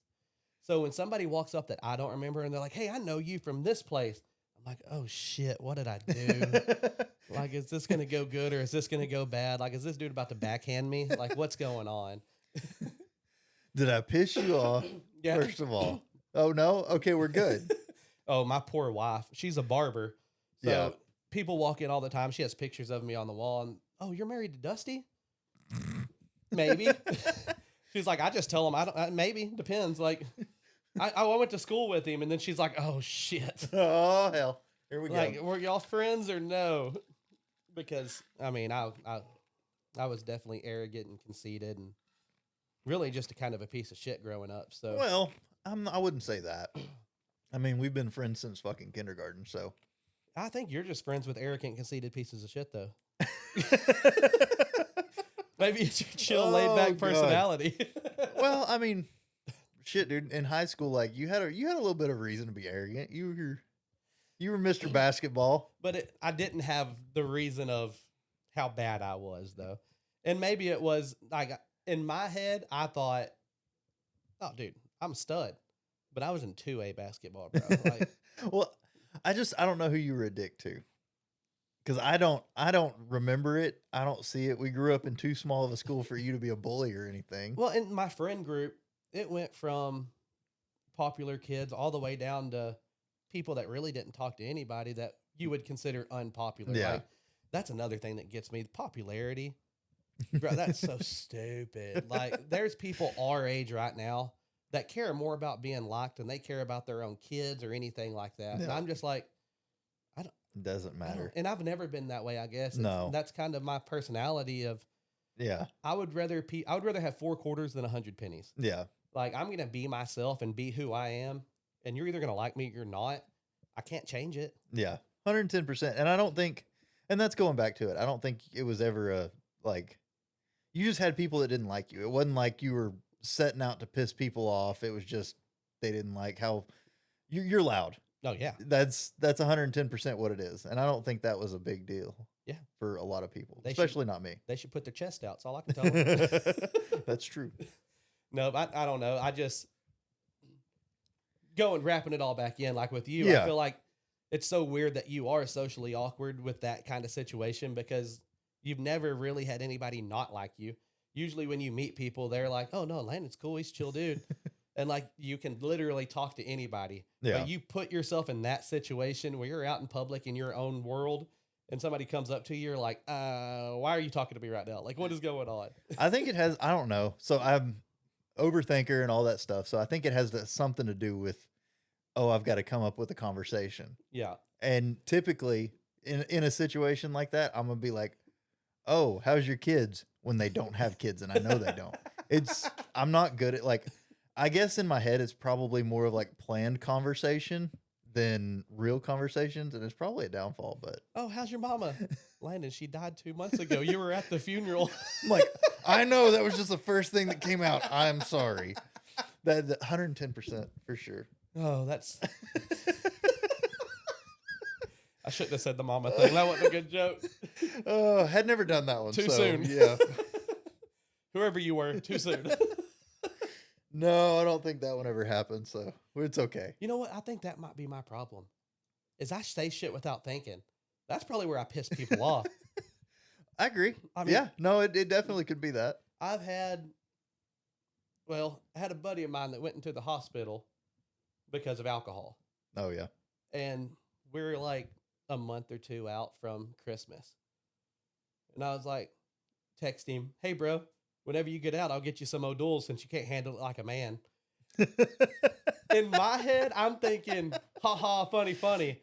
A: So when somebody walks up that I don't remember and they're like, "Hey, I know you from this place," I'm like, "Oh shit, what did I do? Like, is this going to go good or is this going to go bad? Like, is this dude about to backhand me? Like, what's going on?"
B: Did I piss you off?
A: Yeah.
B: First of all. Oh no? Okay, we're good.
A: Oh, my poor wife. She's a barber. So
B: Yeah.
A: people walk in all the time. She has pictures of me on the wall. And, "Oh, you're married to Dusty?" Maybe. She's like, "I just tell him I don't, maybe, depends." Like, I went to school with him. And then she's like, "Oh, shit."
B: Oh hell. Here we
A: Like,
B: go.
A: were y'all friends or no? Because, I mean, I was definitely arrogant and conceited and really just a kind of a piece of shit growing up. So,
B: Well, I wouldn't say that. I mean, we've been friends since fucking kindergarten, so.
A: I think you're just friends with arrogant, conceited pieces of shit, though. Maybe it's your chill, laid
B: Oh,
A: back
B: God.
A: personality.
B: Well, I mean, shit, dude. In high school, like you had a little bit of reason to be arrogant. You were Mr. Basketball.
A: But I didn't have the reason of how bad I was, though. And maybe it was like in my head, I thought, "Oh, dude, I'm a stud." But I was in 2A basketball, bro. Like,
B: Well, I don't know who you were a dick to. Because I don't remember it. I don't see it. We grew up in too small of a school for you to be a bully or anything.
A: well, in my friend group, it went from popular kids all the way down to people that really didn't talk to anybody that you would consider unpopular.
B: Yeah.
A: Like, that's another thing that gets me. Popularity. Bro, that's so stupid. Like, there's people our age right now that care more about being liked than they care about their own kids or anything like that. And
B: Yeah.
A: I'm just like,
B: Doesn't matter.
A: and I've never been that way, I guess.
B: No.
A: That's kind of my personality of,
B: Yeah.
A: I would rather have 4 quarters than 100 pennies.
B: Yeah.
A: Like, I'm going to be myself and be who I am. And you're either going to like me or you're not. I can't change it.
B: Yeah. 110%. And I don't think, and that's going back to it. I don't think it was ever you just had people that didn't like you. It wasn't like you were setting out to piss people off. It was just, they didn't like how you're loud.
A: Oh, yeah.
B: That's 110% what it is. And I don't think that was a big deal.
A: Yeah.
B: For a lot of people,
A: They
B: especially not me.
A: They should put their chest out. That's all I can tell them.
B: That's true.
A: No, but I don't know. I just wrapping it all back in, like with you,
B: Yeah.
A: I feel like it's so weird that you are socially awkward with that kind of situation because you've never really had anybody not like you. Usually when you meet people, they're like, "Oh no, Landon's cool. He's a chill dude." And like, you can literally talk to anybody.
B: Yeah.
A: But you put yourself in that situation where you're out in public in your own world and somebody comes up to you, you're like, why are you talking to me right now? Like, what is going on?
B: I think it has, I don't know. So I'm overthinker and all that stuff. So I think it has something to do with, I've got to come up with a conversation.
A: Yeah.
B: And typically in a situation like that, I'm going to be like, "Oh, how's your kids?" when they don't have kids. And I know they don't. I'm not good at I guess in my head, it's probably more of like planned conversation than real conversations, and it's probably a downfall. But
A: Oh, how's your mama? Landon, she died 2 months ago. You were at the funeral.
B: I'm like, I know that was just the first thing that came out. I'm sorry. That 110% for sure.
A: Oh, that's. I shouldn't have said the mama thing. That wasn't a good joke.
B: Oh, had never done that one.
A: Too
B: so,
A: soon.
B: Yeah.
A: Whoever you were, too soon.
B: No, I don't think that one ever happened. So it's okay.
A: You know what? I think that might be my problem. Is I say shit without thinking. That's probably where I piss people off.
B: I agree.
A: I mean,
B: Yeah. No, it definitely could be that.
A: I had a buddy of mine that went into the hospital because of alcohol.
B: Oh, yeah.
A: And we're like a month or two out from Christmas. And I was like, text him, hey, bro, whenever you get out, I'll get you some O'Doul since you can't handle it like a man. In my head, I'm thinking, haha, funny.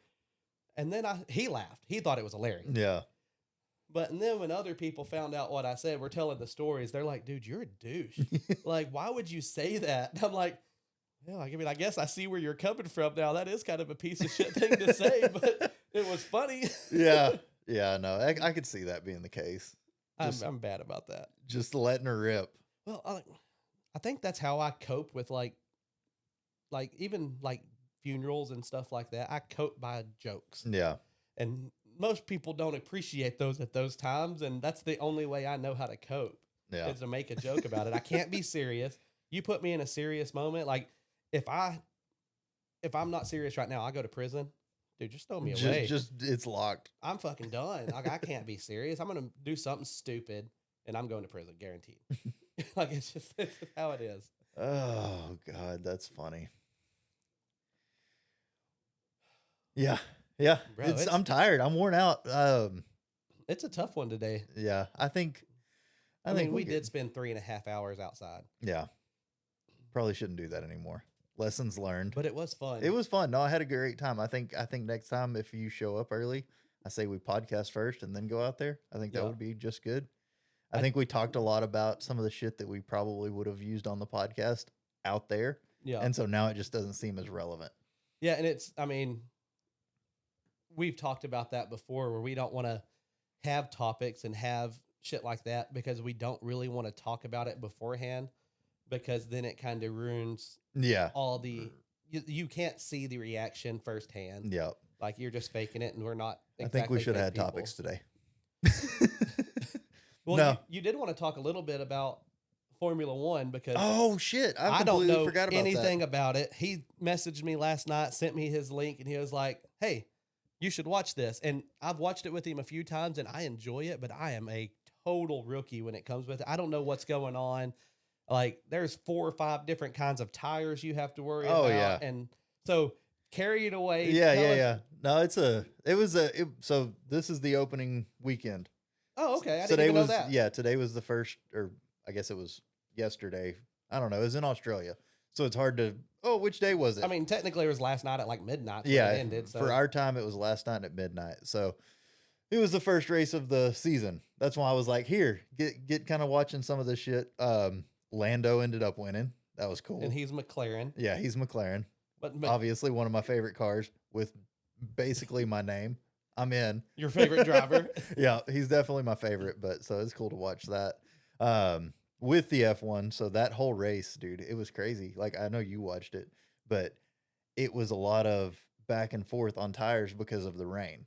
A: And then he laughed. He thought it was hilarious.
B: Yeah.
A: But and then when other people found out what I said, we're telling the stories. They're like, dude, you're a douche. Like, why would you say that? And I'm like, yeah, I mean, I guess I see where you're coming from now. That is kind of a piece of shit thing to say, but it was funny.
B: Yeah. Yeah. No, I could see that being the case.
A: I'm bad about that.
B: Just letting her rip.
A: Well, I think that's how I cope with like even like funerals and stuff like that. I cope by jokes.
B: Yeah.
A: And most people don't appreciate those at those times. And that's the only way I know how to cope is to make a joke about it. I can't be serious. You put me in a serious moment. Like if I'm not serious right now, I go to prison. Dude, just throw me away.
B: Just it's locked.
A: I'm fucking done. Like I can't be serious. I'm going to do something stupid and I'm going to prison, guaranteed. Like it's just how it is.
B: Oh God, that's funny. Yeah. Yeah.
A: Bro,
B: I'm tired. I'm worn out.
A: It's a tough one today.
B: Yeah. I think
A: we did spend 3.5 hours outside.
B: Yeah. Probably shouldn't do that anymore. Lessons learned.
A: But it was fun.
B: It was fun. No, I had a great time. I think next time if you show up early, I say we podcast first and then go out there. I think that would be just good. I think we talked a lot about some of the shit that we probably would have used on the podcast out there.
A: Yeah.
B: And so now it just doesn't seem as relevant.
A: Yeah, and we've talked about that before where we don't want to have topics and have shit like that because we don't really want to talk about it beforehand because then it kind of ruins all the you can't see the reaction firsthand.
B: Yeah.
A: Like you're just faking it and we're not exactly
B: I think we should have had
A: people.
B: topics today.
A: Well,
B: no.
A: you did want to talk a little bit about Formula One because
B: oh shit,
A: I don't know
B: forgot about
A: anything about it. He messaged me last night, sent me his link, and he was like, "Hey, you should watch this." And I've watched it with him a few times, and I enjoy it. But I am a total rookie when it comes with it. I don't know what's going on. Like, there's 4 or 5 different kinds of tires you have to worry about.
B: Yeah,
A: and so carry it away.
B: Yeah. No, so this is the opening weekend.
A: Oh, okay. I didn't even know that.
B: Yeah, today was the first, or I guess it was yesterday. I don't know. It was in Australia. So it's hard to, which day was it?
A: I mean, technically it was last night at like midnight.
B: Yeah.
A: It ended, so.
B: For our time, it was last night at midnight. So it was the first race of the season. That's why I was like, here, get kind of watching some of this shit. Lando ended up winning. That was cool.
A: And he's McLaren.
B: Yeah, he's McLaren.
A: But
B: obviously one of my favorite cars with basically my name. I'm in.
A: Your favorite driver?
B: Yeah, he's definitely my favorite, but so it's cool to watch that. With the F1, so that whole race, dude, it was crazy. Like, I know you watched it, but it was a lot of back and forth on tires because of the rain.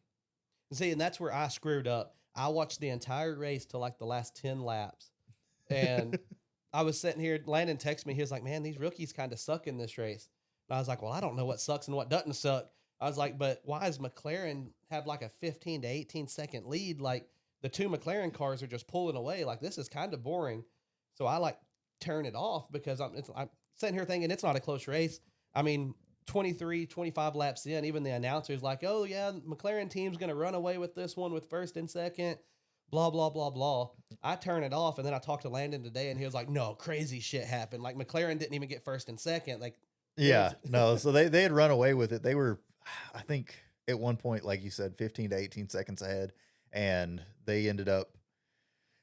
A: See, and that's where I screwed up. I watched the entire race till like the last 10 laps. And I was sitting here, Landon texted me. He was like, man, these rookies kind of suck in this race. And I was like, well, I don't know what sucks and what doesn't suck. I was like, but why does McLaren have like a 15 to 18 second lead? Like the 2 McLaren cars are just pulling away. Like this is kind of boring. So I like turn it off because I'm sitting here thinking it's not a close race. I mean, 23, 25 laps in, even the announcer's like, oh yeah, McLaren team's going to run away with this one with first and second, blah, blah, blah, blah. I turn it off. And then I talked to Landon today and he was like, no, crazy shit happened. Like McLaren didn't even get first and second. Like,
B: yeah, no. So they had run away with it. They were, I think at one point, like you said, 15 to 18 seconds ahead, and they ended up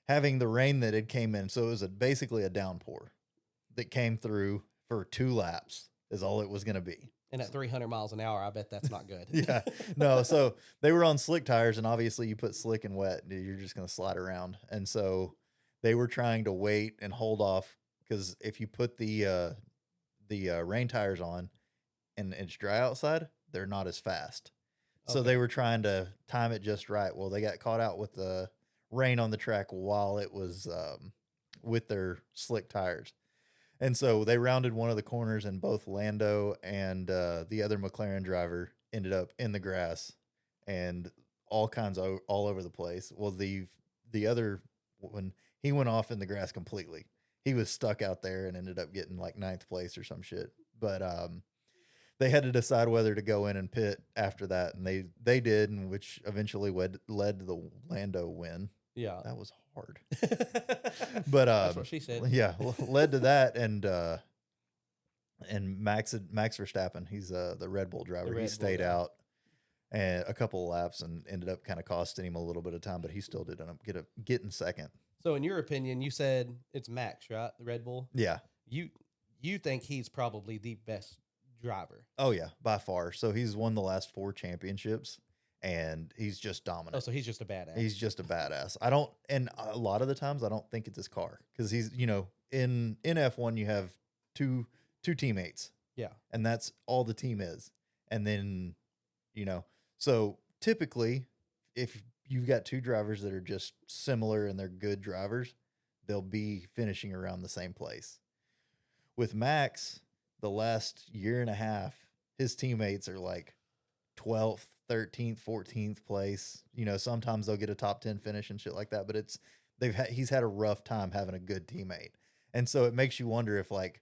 B: having the rain that had came in. So it was basically a downpour that came through for 2 laps. is all it was going to be.
A: And at 300 miles an hour, I bet that's not good.
B: Yeah, no. So they were on slick tires, and obviously you put slick and wet, you're just going to slide around. And so they were trying to wait and hold off, because if you put the rain tires on and it's dry outside, they're not as fast. So
A: Okay.
B: they were trying to time it just right. Well, they got caught out with the rain on the track while it was with their slick tires. And so they rounded one of the corners, and both Lando and the other McLaren driver ended up in the grass and all kinds of all over the place. Well, the other one, he went off in the grass completely. He was stuck out there and ended up getting like 9th place or some shit. But they had to decide whether to go in and pit after that, and they did, and which eventually led to the Lando win.
A: Yeah.
B: That was hard. But
A: That's what she said.
B: yeah, led to that, and Max Verstappen, he's the Red Bull driver. He stayed out and a couple of laps and ended up kind of costing him a little bit of time, but he still did end up getting second.
A: So in your opinion, you said it's Max, right? The Red Bull.
B: Yeah.
A: You think he's probably the best driver?
B: Oh yeah, by far. So he's won the last 4 championships, and he's just dominant.
A: Oh, so he's just a badass.
B: He's just a badass. And a lot of the times I don't think it's his car, because he's, in F1 you have two teammates.
A: Yeah.
B: And that's all the team is. And then, so typically if you've got 2 drivers that are just similar and they're good drivers, they'll be finishing around the same place. With Max, the last year and a half, his teammates are like 12th, 13th, 14th place. Sometimes they'll get a top 10 finish and shit like that, but he's had a rough time having a good teammate. And so it makes you wonder if like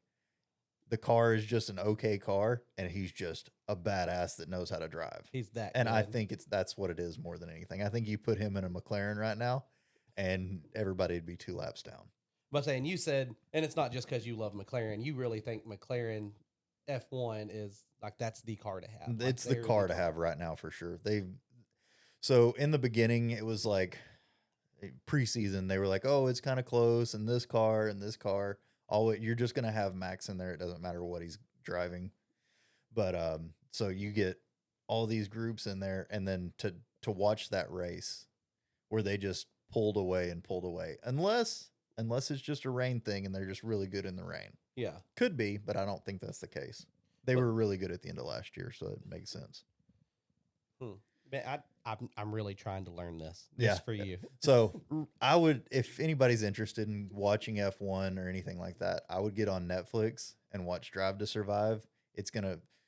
B: the car is just an okay car and he's just a badass that knows how to drive.
A: He's that
B: And
A: good.
B: I think that's what it is more than anything. I think you put him in a McLaren right now and everybody'd be 2 laps down.
A: But saying, you said, and it's not just because you love McLaren, you really think McLaren F1 is like, that's the car to have.
B: It's the car to have right now for sure. So in the beginning, it was like preseason, they were like, oh, it's kind of close, and this car, you're just going to have Max in there. It doesn't matter what he's driving. But so you get all these groups in there, and then to watch that race where they just pulled away, unless it's just a rain thing and they're just really good in the rain.
A: Yeah.
B: Could be, but I don't think that's the case. They were really good at the end of last year, so it makes sense.
A: Man, I'm really trying to learn this
B: just
A: for you.
B: So I would, if anybody's interested in watching F1 or anything like that, I would get on Netflix and watch Drive to Survive.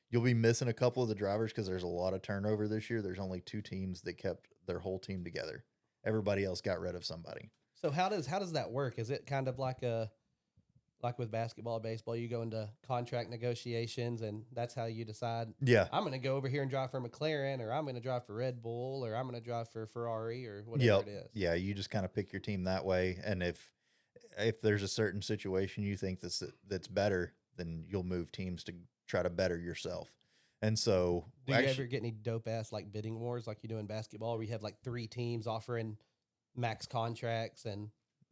B: You'll be missing a couple of the drivers because there's a lot of turnover this year. There's only 2 teams that kept their whole team together. Everybody else got rid of somebody.
A: So how does that work? Is it kind of like with basketball, baseball, you go into contract negotiations and that's how you decide,
B: yeah,
A: I'm going to go over here and drive for McLaren, or I'm going to drive for Red Bull, or I'm going to drive for Ferrari, or whatever it is.
B: Yeah, you just kind of pick your team that way. And if there's a certain situation you think that's better, then you'll move teams to try to better yourself. And so
A: do you ever get any dope ass like bidding wars like you do in basketball, where you have like 3 teams offering max contracts? And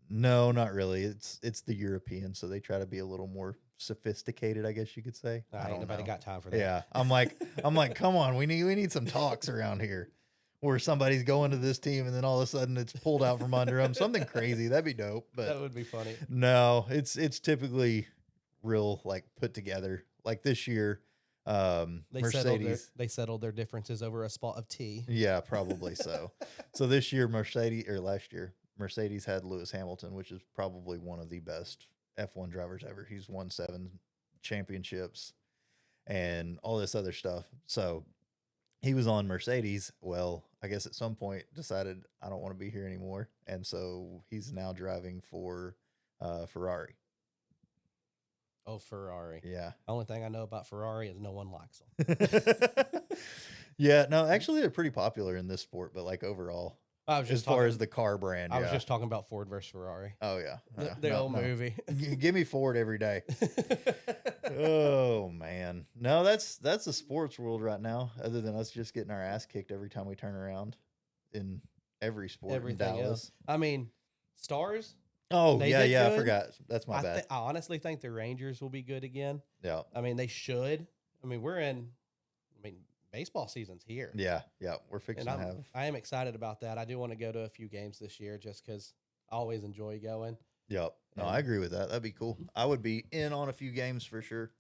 B: no, not really. It's the European, so they try to be a little more sophisticated, I guess you could say.
A: Ain't nobody got time for that.
B: Yeah, I'm like, come on, we need some talks around here, where somebody's going to this team and then all of a sudden it's pulled out from under them. Something crazy. That'd be dope. But
A: that would be funny.
B: No, it's typically real like put together. Like this year, Mercedes
A: settled their differences over a spot of tea.
B: Yeah, probably so. So this year, last year, Mercedes had Lewis Hamilton, which is probably one of the best F1 drivers ever. He's won 7 championships and all this other stuff. So he was on Mercedes. Well, I guess at some point decided I don't want to be here anymore. And so he's now driving for Ferrari.
A: Oh, Ferrari.
B: Yeah.
A: The only thing I know about Ferrari is no one likes them.
B: Yeah, no, actually they're pretty popular in this sport, but like overall, as far as the car brand,
A: I was just talking about Ford versus Ferrari.
B: Oh yeah,
A: the old movie.
B: Give me Ford every day. Oh man, no, that's the sports world right now. Other than us just getting our ass kicked every time we turn around in every sport.
A: Everything
B: in Dallas.
A: else. I mean, stars.
B: Oh,
A: They
B: yeah,
A: did
B: yeah, I
A: good.
B: forgot. That's my bad.
A: I honestly think the Rangers will be good again.
B: Yeah.
A: I mean, they should. I mean, baseball season's here.
B: Yeah, yeah. We're
A: And
B: fixing to have.
A: I am excited about that. I do want to go to a few games this year just because I always enjoy going.
B: Yep. No,
A: And
B: I agree with that. That'd be cool. I would be in on a few games for sure.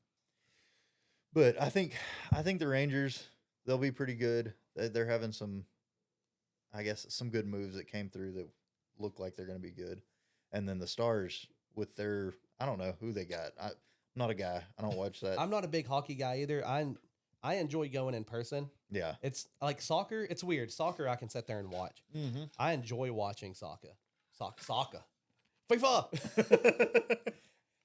B: But I think the Rangers, they'll be pretty good. They're having some, I guess, some good moves that came through that look like they're going to be good. And then the Stars with their, I don't know who they got. I'm not a guy. I don't watch that.
A: I'm not a big hockey guy either. I enjoy going in person.
B: Yeah.
A: It's like soccer. It's weird. Soccer, I can sit there and watch.
B: Mm-hmm.
A: I enjoy watching soccer. Soccer. FIFA.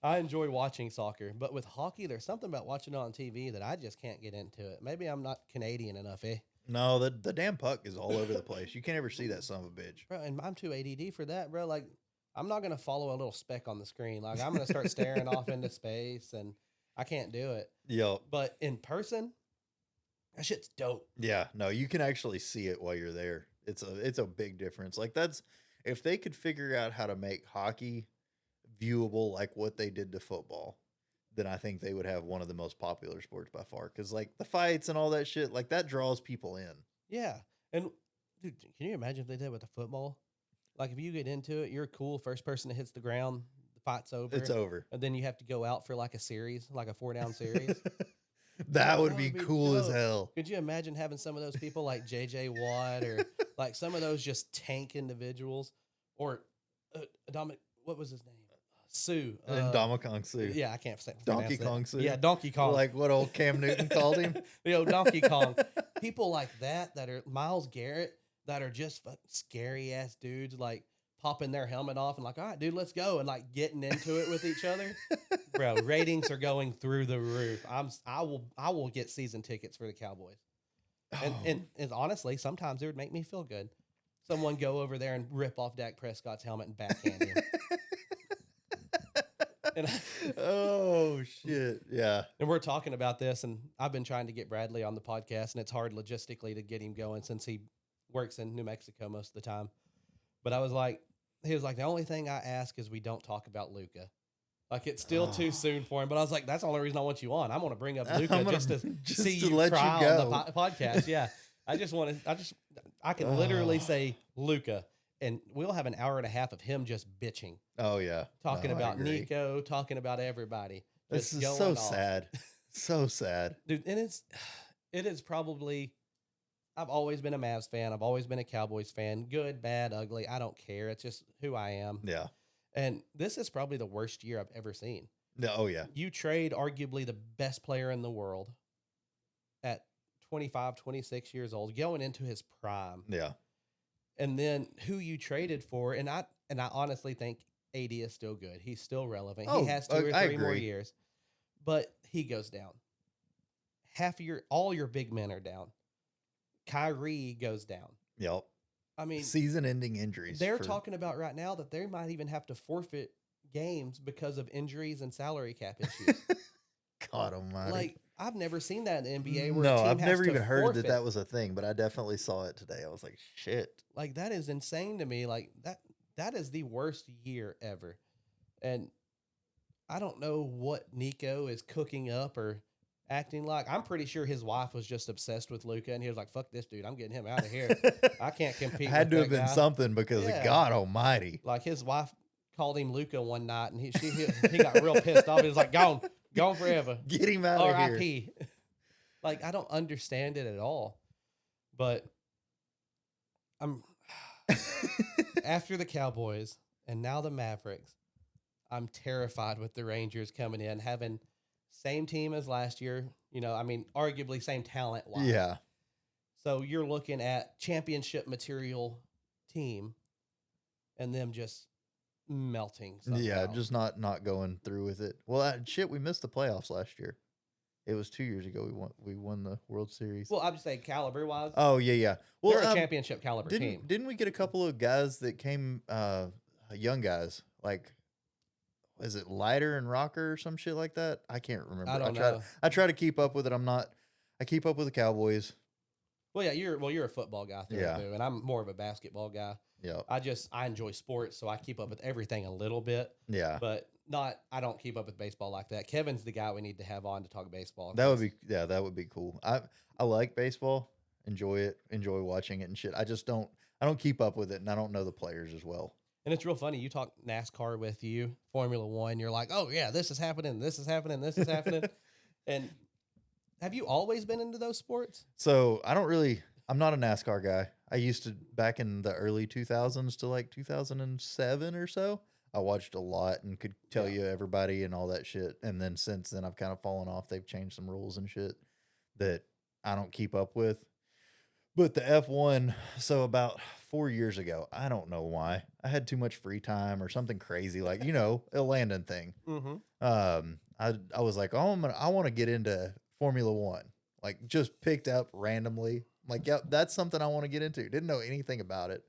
A: I enjoy watching soccer, but with hockey, there's something about watching it on TV that I just can't get into it. Maybe I'm not Canadian enough, eh?
B: No, the damn puck is all over the place. You can't ever see that son of a bitch.
A: Bro, and I'm too ADD for that, bro. Like, I'm not gonna follow a little speck on the screen. Like, I'm gonna start staring off into space, and I can't do it.
B: Yep.
A: But in person, that shit's dope.
B: Yeah, no, you can actually see it while you're there. It's a big difference. Like that's if they could figure out how to make hockey viewable like what they did to football, then I think they would have one of the most popular sports by far. Because like the fights and all that shit, like that draws people in.
A: Yeah, and dude, can you imagine if they did with the football? Like, if you get into it, you're cool. First person that hits the ground, the fight's over.
B: It's over.
A: And then you have to go out for like a series, like a 4-down series.
B: That would be cool as
A: dope.
B: hell.
A: Could you imagine having some of those people like JJ Watt or like some of those just tank individuals or what was his name? Sue.
B: And Domicong Sue.
A: Yeah, I can't say
B: Donkey Kong Sue.
A: Yeah, Donkey Kong.
B: Like what old Cam Newton called him.
A: Donkey Kong. People like that are Myles Garrett that are just scary ass dudes, like popping their helmet off and like, all right, dude, let's go, and like getting into it with each other. Bro, ratings are going through the roof. I will get season tickets for the Cowboys. And honestly, sometimes it would make me feel good. Someone go over there and rip off Dak Prescott's helmet and backhand him.
B: Oh shit. Yeah.
A: And we're talking about this, and I've been trying to get Bradley on the podcast, and it's hard logistically to get him going since he works in New Mexico most of the time. But he was like, the only thing I ask is we don't talk about Luka. Like, it's still too soon for him. But I was like, that's the only reason I want you on. I want to bring up Luka just to see you
B: let
A: cry
B: you
A: on
B: go.
A: the podcast. Yeah. I can literally say Luka, and we'll have an hour and a half of him just bitching.
B: Oh yeah.
A: Talking
B: No, I
A: about
B: agree.
A: Nico, talking about everybody.
B: This
A: just
B: is
A: going
B: so
A: off.
B: sad. So sad.
A: Dude, and it is probably, I've always been a Mavs fan. I've always been a Cowboys fan. Good, bad, ugly. I don't care. It's just who I am.
B: Yeah.
A: And this is probably the worst year I've ever seen.
B: No, oh yeah.
A: You trade arguably the best player in the world at 25, 26 years old, going into his prime.
B: Yeah.
A: And then who you traded for, and I honestly think AD is still good. He's still relevant. He has 2 or 3 more years. But he goes down. All your big men are down. Kyrie goes down.
B: Yep.
A: I mean,
B: season-ending injuries.
A: they're talking about right now that they might even have to forfeit games because of injuries and salary cap issues.
B: God almighty.
A: Like, I've never seen that in the NBA. Where
B: No,
A: a team
B: I've
A: has
B: never
A: to
B: even heard
A: forfeit.
B: that was a thing, but I definitely saw it today. I was like, shit.
A: Like, that is insane to me. Like, that is the worst year ever. And I don't know what Nico is cooking up or acting like. I'm pretty sure his wife was just obsessed with Luka, and he was like, fuck this dude. I'm getting him out of here. I can't compete
B: Had to
A: with
B: have
A: that
B: been
A: guy.
B: something because
A: Yeah.
B: of God almighty.
A: Like, his wife called him Luka one night, and he got real pissed off. He was like, gone forever.
B: Get him out of here.
A: R.I.P. Like, I don't understand it at all. But I'm after the Cowboys and now the Mavericks, I'm terrified with the Rangers coming in, having same team as last year. You know, I mean, arguably same talent-wise.
B: Yeah.
A: So you're looking at championship material team and them just melting somehow.
B: Yeah, just not going through with it. Well, shit, we missed the playoffs last year. It was 2 years ago we won the World Series.
A: Well, I'm just saying caliber-wise.
B: Oh, yeah. Well,
A: They're a championship caliber team.
B: Didn't we get a couple of guys that came, young guys, like, is it Lighter and Rocker or some shit like that? I can't remember.
A: I don't know.
B: I try to keep up with it. I keep up with the Cowboys.
A: Well, yeah, you're a football guy through
B: Yeah.
A: and through, and I'm more of a basketball guy.
B: Yep.
A: I enjoy sports, so I keep up with everything a little bit,
B: Yeah.
A: but I don't keep up with baseball like that. Kevin's the guy we need to have on to talk baseball.
B: That would be that would be cool. I like baseball, enjoy it, enjoy watching it and shit. I don't keep up with it and I don't know the players as well.
A: And it's real funny. You talk NASCAR with you, Formula One, you're like, oh yeah, this is happening, this is happening, this is happening. And have you always been into those sports?
B: So I'm not a NASCAR guy. I used to back in the early 2000s to like 2007 or so. I watched a lot and could tell you everybody and all that shit. And then since then, I've kind of fallen off. They've changed some rules and shit that I don't keep up with. But the F1, so about 4 years ago, I don't know why. I had too much free time or something crazy, like, a Landon thing.
A: Mm-hmm.
B: I was like, oh, I want to get into Formula One. Like, just picked up randomly. I'm like, yep, that's something I want to get into. Didn't know anything about it.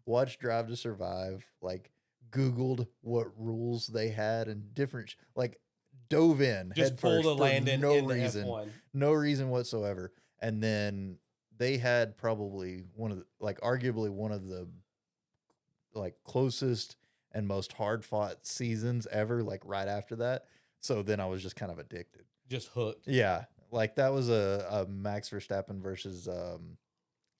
B: Watched Drive to Survive. Like, Googled what rules they had and different, like, dove in
A: Just
B: head
A: pulled
B: first
A: a
B: for
A: Landon
B: no
A: into
B: reason,
A: F1.
B: no reason whatsoever. And then they had probably arguably one of the like closest and most hard fought seasons ever, like right after that. So then I was just kind of addicted.
A: Just hooked.
B: Yeah. Like that was a Max Verstappen versus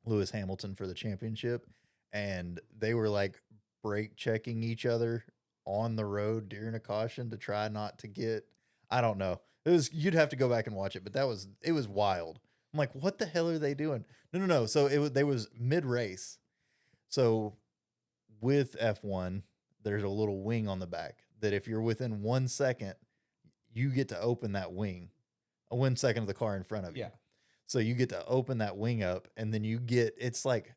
B: Lewis Hamilton for the championship. And they were like brake checking each other on the road during a caution to try not to get, I don't know. You'd have to go back and watch it, but it was wild. I'm like, what the hell are they doing? No. So they was mid race. So with F1, there's a little wing on the back that if you're within 1 second, you get to open that wing. 1 second of the car in front of you.
A: Yeah.
B: So you get to open that wing up, and then it's like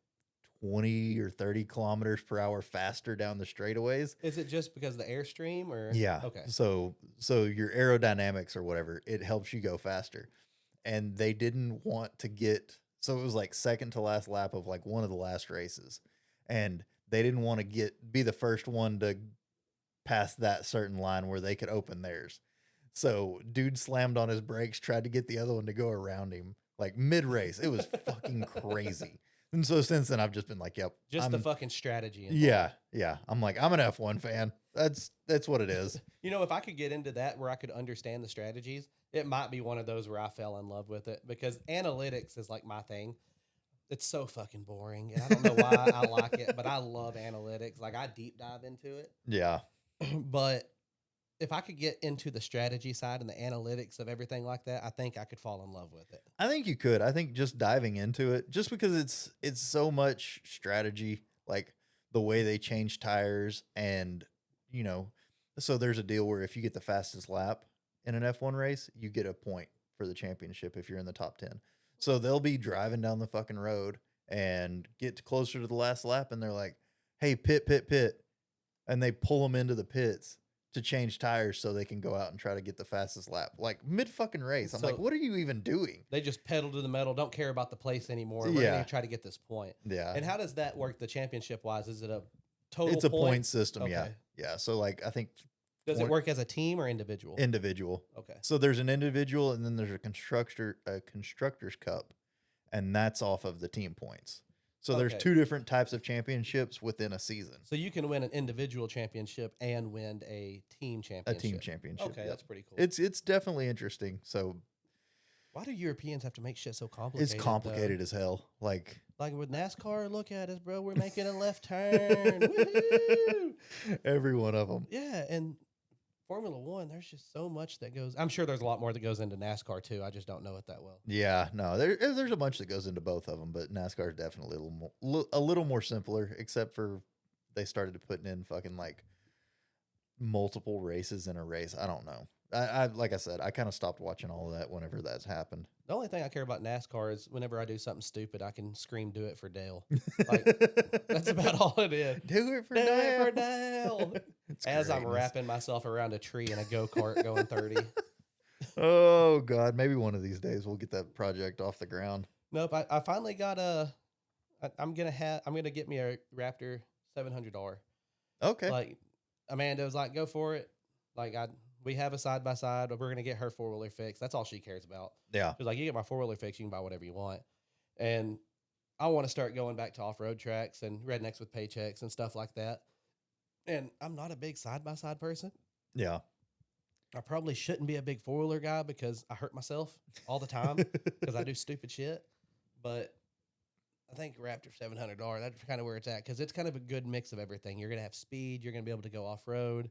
B: 20 or 30 kilometers per hour faster down the straightaways.
A: Is it just because of the airstream or?
B: Yeah.
A: Okay.
B: So your aerodynamics or whatever, it helps you go faster. And they didn't want to so it was like second to last lap of like one of the last races. And they didn't want to be the first one to pass that certain line where they could open theirs. So dude slammed on his brakes, tried to get the other one to go around him like mid race. It was fucking crazy. And so since then I've just been like, yep.
A: Just the fucking strategy.
B: Involved. Yeah. I'm like, I'm an F1 fan. That's what it is.
A: If I could get into that where I could understand the strategies, it might be one of those where I fell in love with it because analytics is like my thing. It's so fucking boring. And I don't know why I like it, but I love analytics. Like I deep dive into it.
B: Yeah.
A: But if I could get into the strategy side and the analytics of everything like that, I think I could fall in love with it.
B: I think you could. I think just diving into it, just because it's so much strategy, like the way they change tires and, so there's a deal where if you get the fastest lap in an F1 race, you get a point for the championship if you're in the top 10. So they'll be driving down the fucking road and get closer to the last lap and they're like, hey, pit. And they pull them into the pits to change tires so they can go out and try to get the fastest lap. Like mid fucking race. I'm like, what are you even doing?
A: They just pedal to the metal, don't care about the place anymore. We're going to try to get this point.
B: Yeah.
A: And how does that work the championship wise? Is it a total
B: It's a point system,
A: okay.
B: Yeah. Yeah. So like I think
A: does it work as a team or individual?
B: Individual.
A: Okay.
B: So there's an individual and then there's a constructor's cup, and that's off of the team points. So there's two different types of championships within a season.
A: So you can win an individual championship and win a team championship.
B: A team championship.
A: Okay, that's pretty cool.
B: It's definitely interesting. So
A: why do Europeans have to make shit so complicated?
B: It's complicated as hell. Like
A: with NASCAR, look at us, bro. We're making a left turn. Woo-hoo!
B: Every one of them.
A: Yeah, and Formula One, there's just so much that goes. I'm sure there's a lot more that goes into NASCAR too. I just don't know it that well.
B: Yeah, no, there's a bunch that goes into both of them, but NASCAR is definitely a little more simpler. Except for they started putting in fucking like multiple races in a race. I don't know. I like I said, I kind of stopped watching all of that whenever that's happened.
A: The only thing I care about NASCAR is whenever I do something stupid, I can scream, "Do it for Dale!" Like, that's about all it is.
B: Do it for
A: Do
B: Dale.
A: it for Dale. As I'm wrapping myself around a tree in a go-kart going 30.
B: Oh God, maybe one of these days we'll get that project off the ground.
A: Nope, I finally got I'm gonna get me a Raptor $700.
B: Okay.
A: Like Amanda was like, go for it. Like we have a side by side, but we're gonna get her 4-wheeler fixed. That's all she cares about.
B: Yeah.
A: She's like, you get my 4-wheeler fixed, you can buy whatever you want. And I want to start going back to off-road tracks and rednecks with paychecks and stuff like that. And I'm not a big side-by-side person.
B: Yeah.
A: I probably shouldn't be a big four-wheeler guy because I hurt myself all the time because I do stupid shit. But I think Raptor $700, that's kind of where it's at because it's kind of a good mix of everything. You're going to have speed. You're going to be able to go off-road.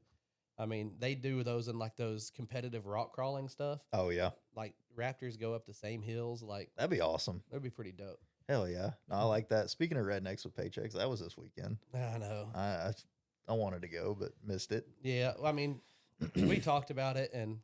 A: I mean, they do those in like those competitive rock crawling stuff.
B: Oh, yeah.
A: Like Raptors go up the same hills. Like
B: That'd be awesome.
A: that'd be pretty dope.
B: Hell yeah. No, I like that. Speaking of rednecks with paychecks, that was this weekend.
A: I know.
B: I wanted to go, but missed it.
A: Yeah. I mean, we talked about it and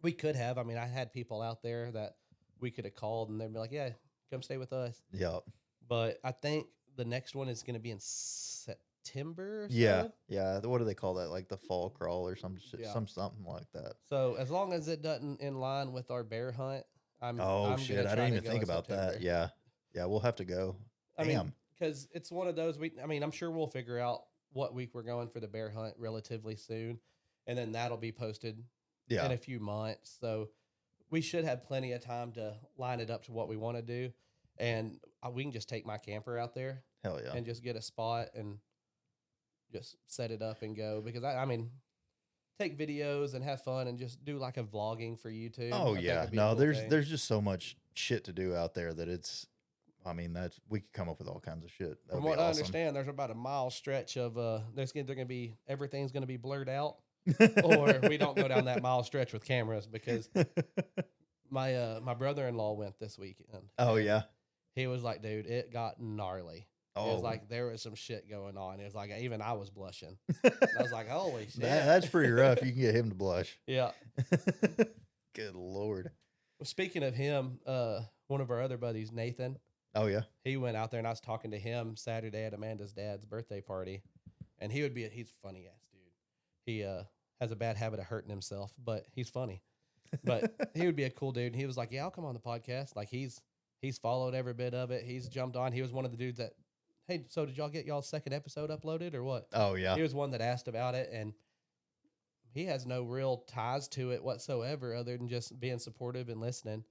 A: we could have. I mean, I had people out there that we could have called and they'd be like, yeah, come stay with us.
B: Yep.
A: But I think the next one is going to be in September. Or
B: Yeah.
A: so.
B: Yeah. What do they call that? Like the fall crawl or some shit,
A: Yeah.
B: something like that.
A: So as long as it doesn't in line with our bear hunt, I'm
B: Shit. I didn't even think about that. Yeah. Yeah. We'll have to go.
A: I
B: Damn.
A: mean, because it's one of those I'm sure we'll figure out what week we're going for the bear hunt relatively soon. And then that'll be posted in a few months. So we should have plenty of time to line it up to what we want to do. And we can just take my camper out there.
B: Hell yeah.
A: And just get a spot and just set it up and go. Because, I mean, take videos and have fun and just do like a vlogging for YouTube.
B: Oh, yeah. No, there's just so much shit to do out there that it's, I mean, we could come up with all kinds of shit.
A: From what I understand, there's about a mile stretch of everything's going to be blurred out. Or we don't go down that mile stretch with cameras because my brother-in-law went this weekend.
B: Oh, yeah.
A: He was like, dude, it got gnarly.
B: Oh.
A: It was like there was some shit going on. It was like even I was blushing. I was like, holy shit.
B: That's pretty rough. You can get him to blush.
A: Yeah.
B: Good Lord.
A: Well, speaking of him, one of our other buddies, Nathan.
B: Oh, yeah.
A: He went out there and I was talking to him Saturday at Amanda's dad's birthday party. And he's a funny ass dude. He has a bad habit of hurting himself, but he's funny. But he would be a cool dude. And he was like, yeah, I'll come on the podcast. Like he's followed every bit of it. He's jumped on. He was one of the dudes that, hey, so did y'all get y'all's second episode uploaded or what?
B: Oh, yeah.
A: He was one that asked about it, and he has no real ties to it whatsoever other than just being supportive and listening.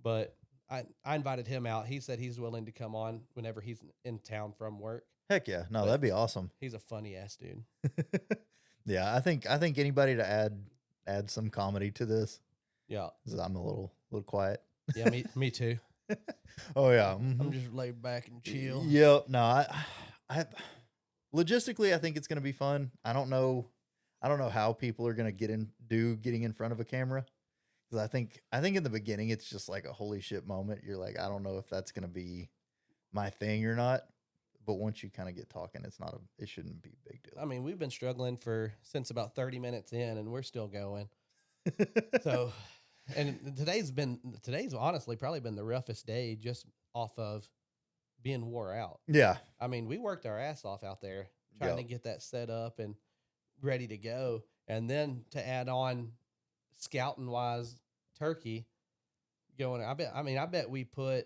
A: But I invited him out. He said he's willing to come on whenever he's in town from work.
B: Heck yeah. No, that'd be awesome.
A: He's a funny ass dude.
B: Yeah, I think anybody to add some comedy to this.
A: Yeah.
B: 'Cause I'm a little quiet.
A: Yeah, me too.
B: Oh yeah. Mm-hmm.
A: I'm just laid back and chill.
B: Yep. No, I logistically I think it's gonna be fun. I don't know how people are gonna getting in front of a camera. Because I think in the beginning it's just like a holy shit moment. You're like, I don't know if that's gonna be my thing or not. But once you kind of get talking, it shouldn't be a big deal.
A: I mean, we've been struggling since about 30 minutes in, and we're still going. So, and today's honestly probably been the roughest day just off of being wore out.
B: Yeah.
A: I mean, we worked our ass off out there trying to get that set up and ready to go. And then to add on scouting wise turkey going, I bet we put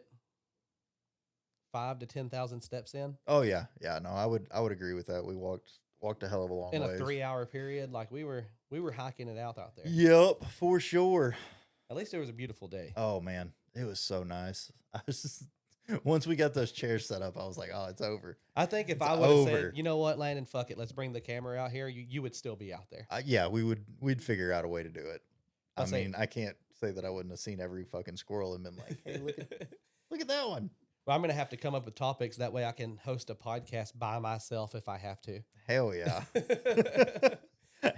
A: 5,000 to 10,000 steps in.
B: Oh yeah. Yeah. No, I would agree with that. We walked a hell of a long way.
A: In a 3-hour period. Like we were hiking it out there.
B: Yep, for sure.
A: At least it was a beautiful day.
B: Oh man, it was so nice. Once we got those chairs set up, I was like, oh, it's over.
A: I think if I would have said, you know what, Landon, fuck it, let's bring the camera out here, you would still be out there.
B: Yeah, we'd figure out a way to do it. I mean, I can't say that I wouldn't have seen every fucking squirrel and been like, hey, look at that one.
A: Well, I'm going to have to come up with topics. That way I can host a podcast by myself if I have to.
B: Hell yeah.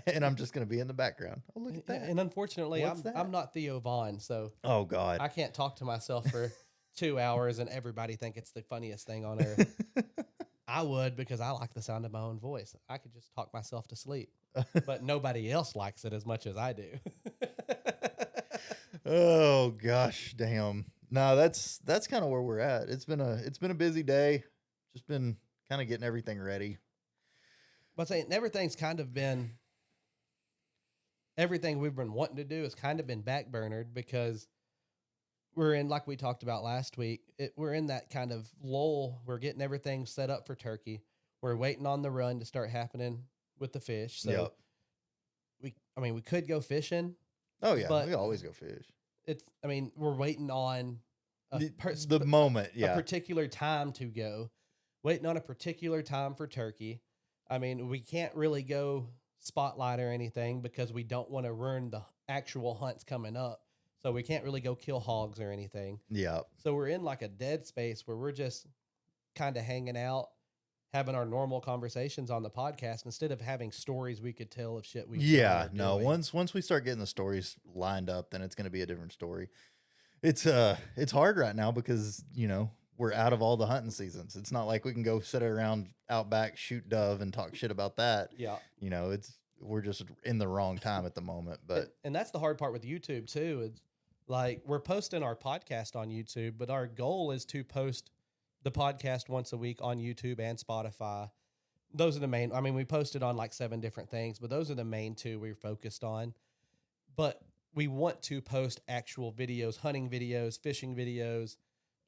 B: And I'm just going to be in the background. Oh, look at that.
A: And unfortunately, I'm not Theo Vaughn, so
B: oh God,
A: I can't talk to myself for 2 hours and everybody think it's the funniest thing on earth. I would, because I like the sound of my own voice. I could just talk myself to sleep, but nobody else likes it as much as I do.
B: Oh gosh, damn. No, that's kind of where we're at. It's been a busy day. Just been kind of getting everything ready.
A: But saying everything's kind of been, everything we've been wanting to do has kind of been backburnered because we're in, like we talked about last week, we're in that kind of lull. We're getting everything set up for turkey. We're waiting on the run to start happening with the fish. So we could go fishing.
B: Oh yeah,
A: but
B: we always go fish.
A: we're waiting on
B: the moment,
A: a particular time to go, waiting on a particular time for turkey. I mean, we can't really go spotlight or anything because we don't want to ruin the actual hunts coming up. So we can't really go kill hogs or anything.
B: Yeah.
A: So we're in like a dead space where we're just kind of hanging out, having our normal conversations on the podcast instead of having stories we could tell of shit we
B: no. Once we start getting the stories lined up, then it's going to be a different story. It's hard right now because we're out of all the hunting seasons. It's not like we can go sit around out back, shoot dove, and talk shit about that.
A: Yeah.
B: We're just in the wrong time at the moment. But
A: and that's the hard part with YouTube too. It's like we're posting our podcast on YouTube, but our goal is to post the podcast once a week on YouTube and Spotify. Those are the main. I mean, we posted on like 7 different things, but those are the main 2 we're focused on. But we want to post actual videos, hunting videos, fishing videos,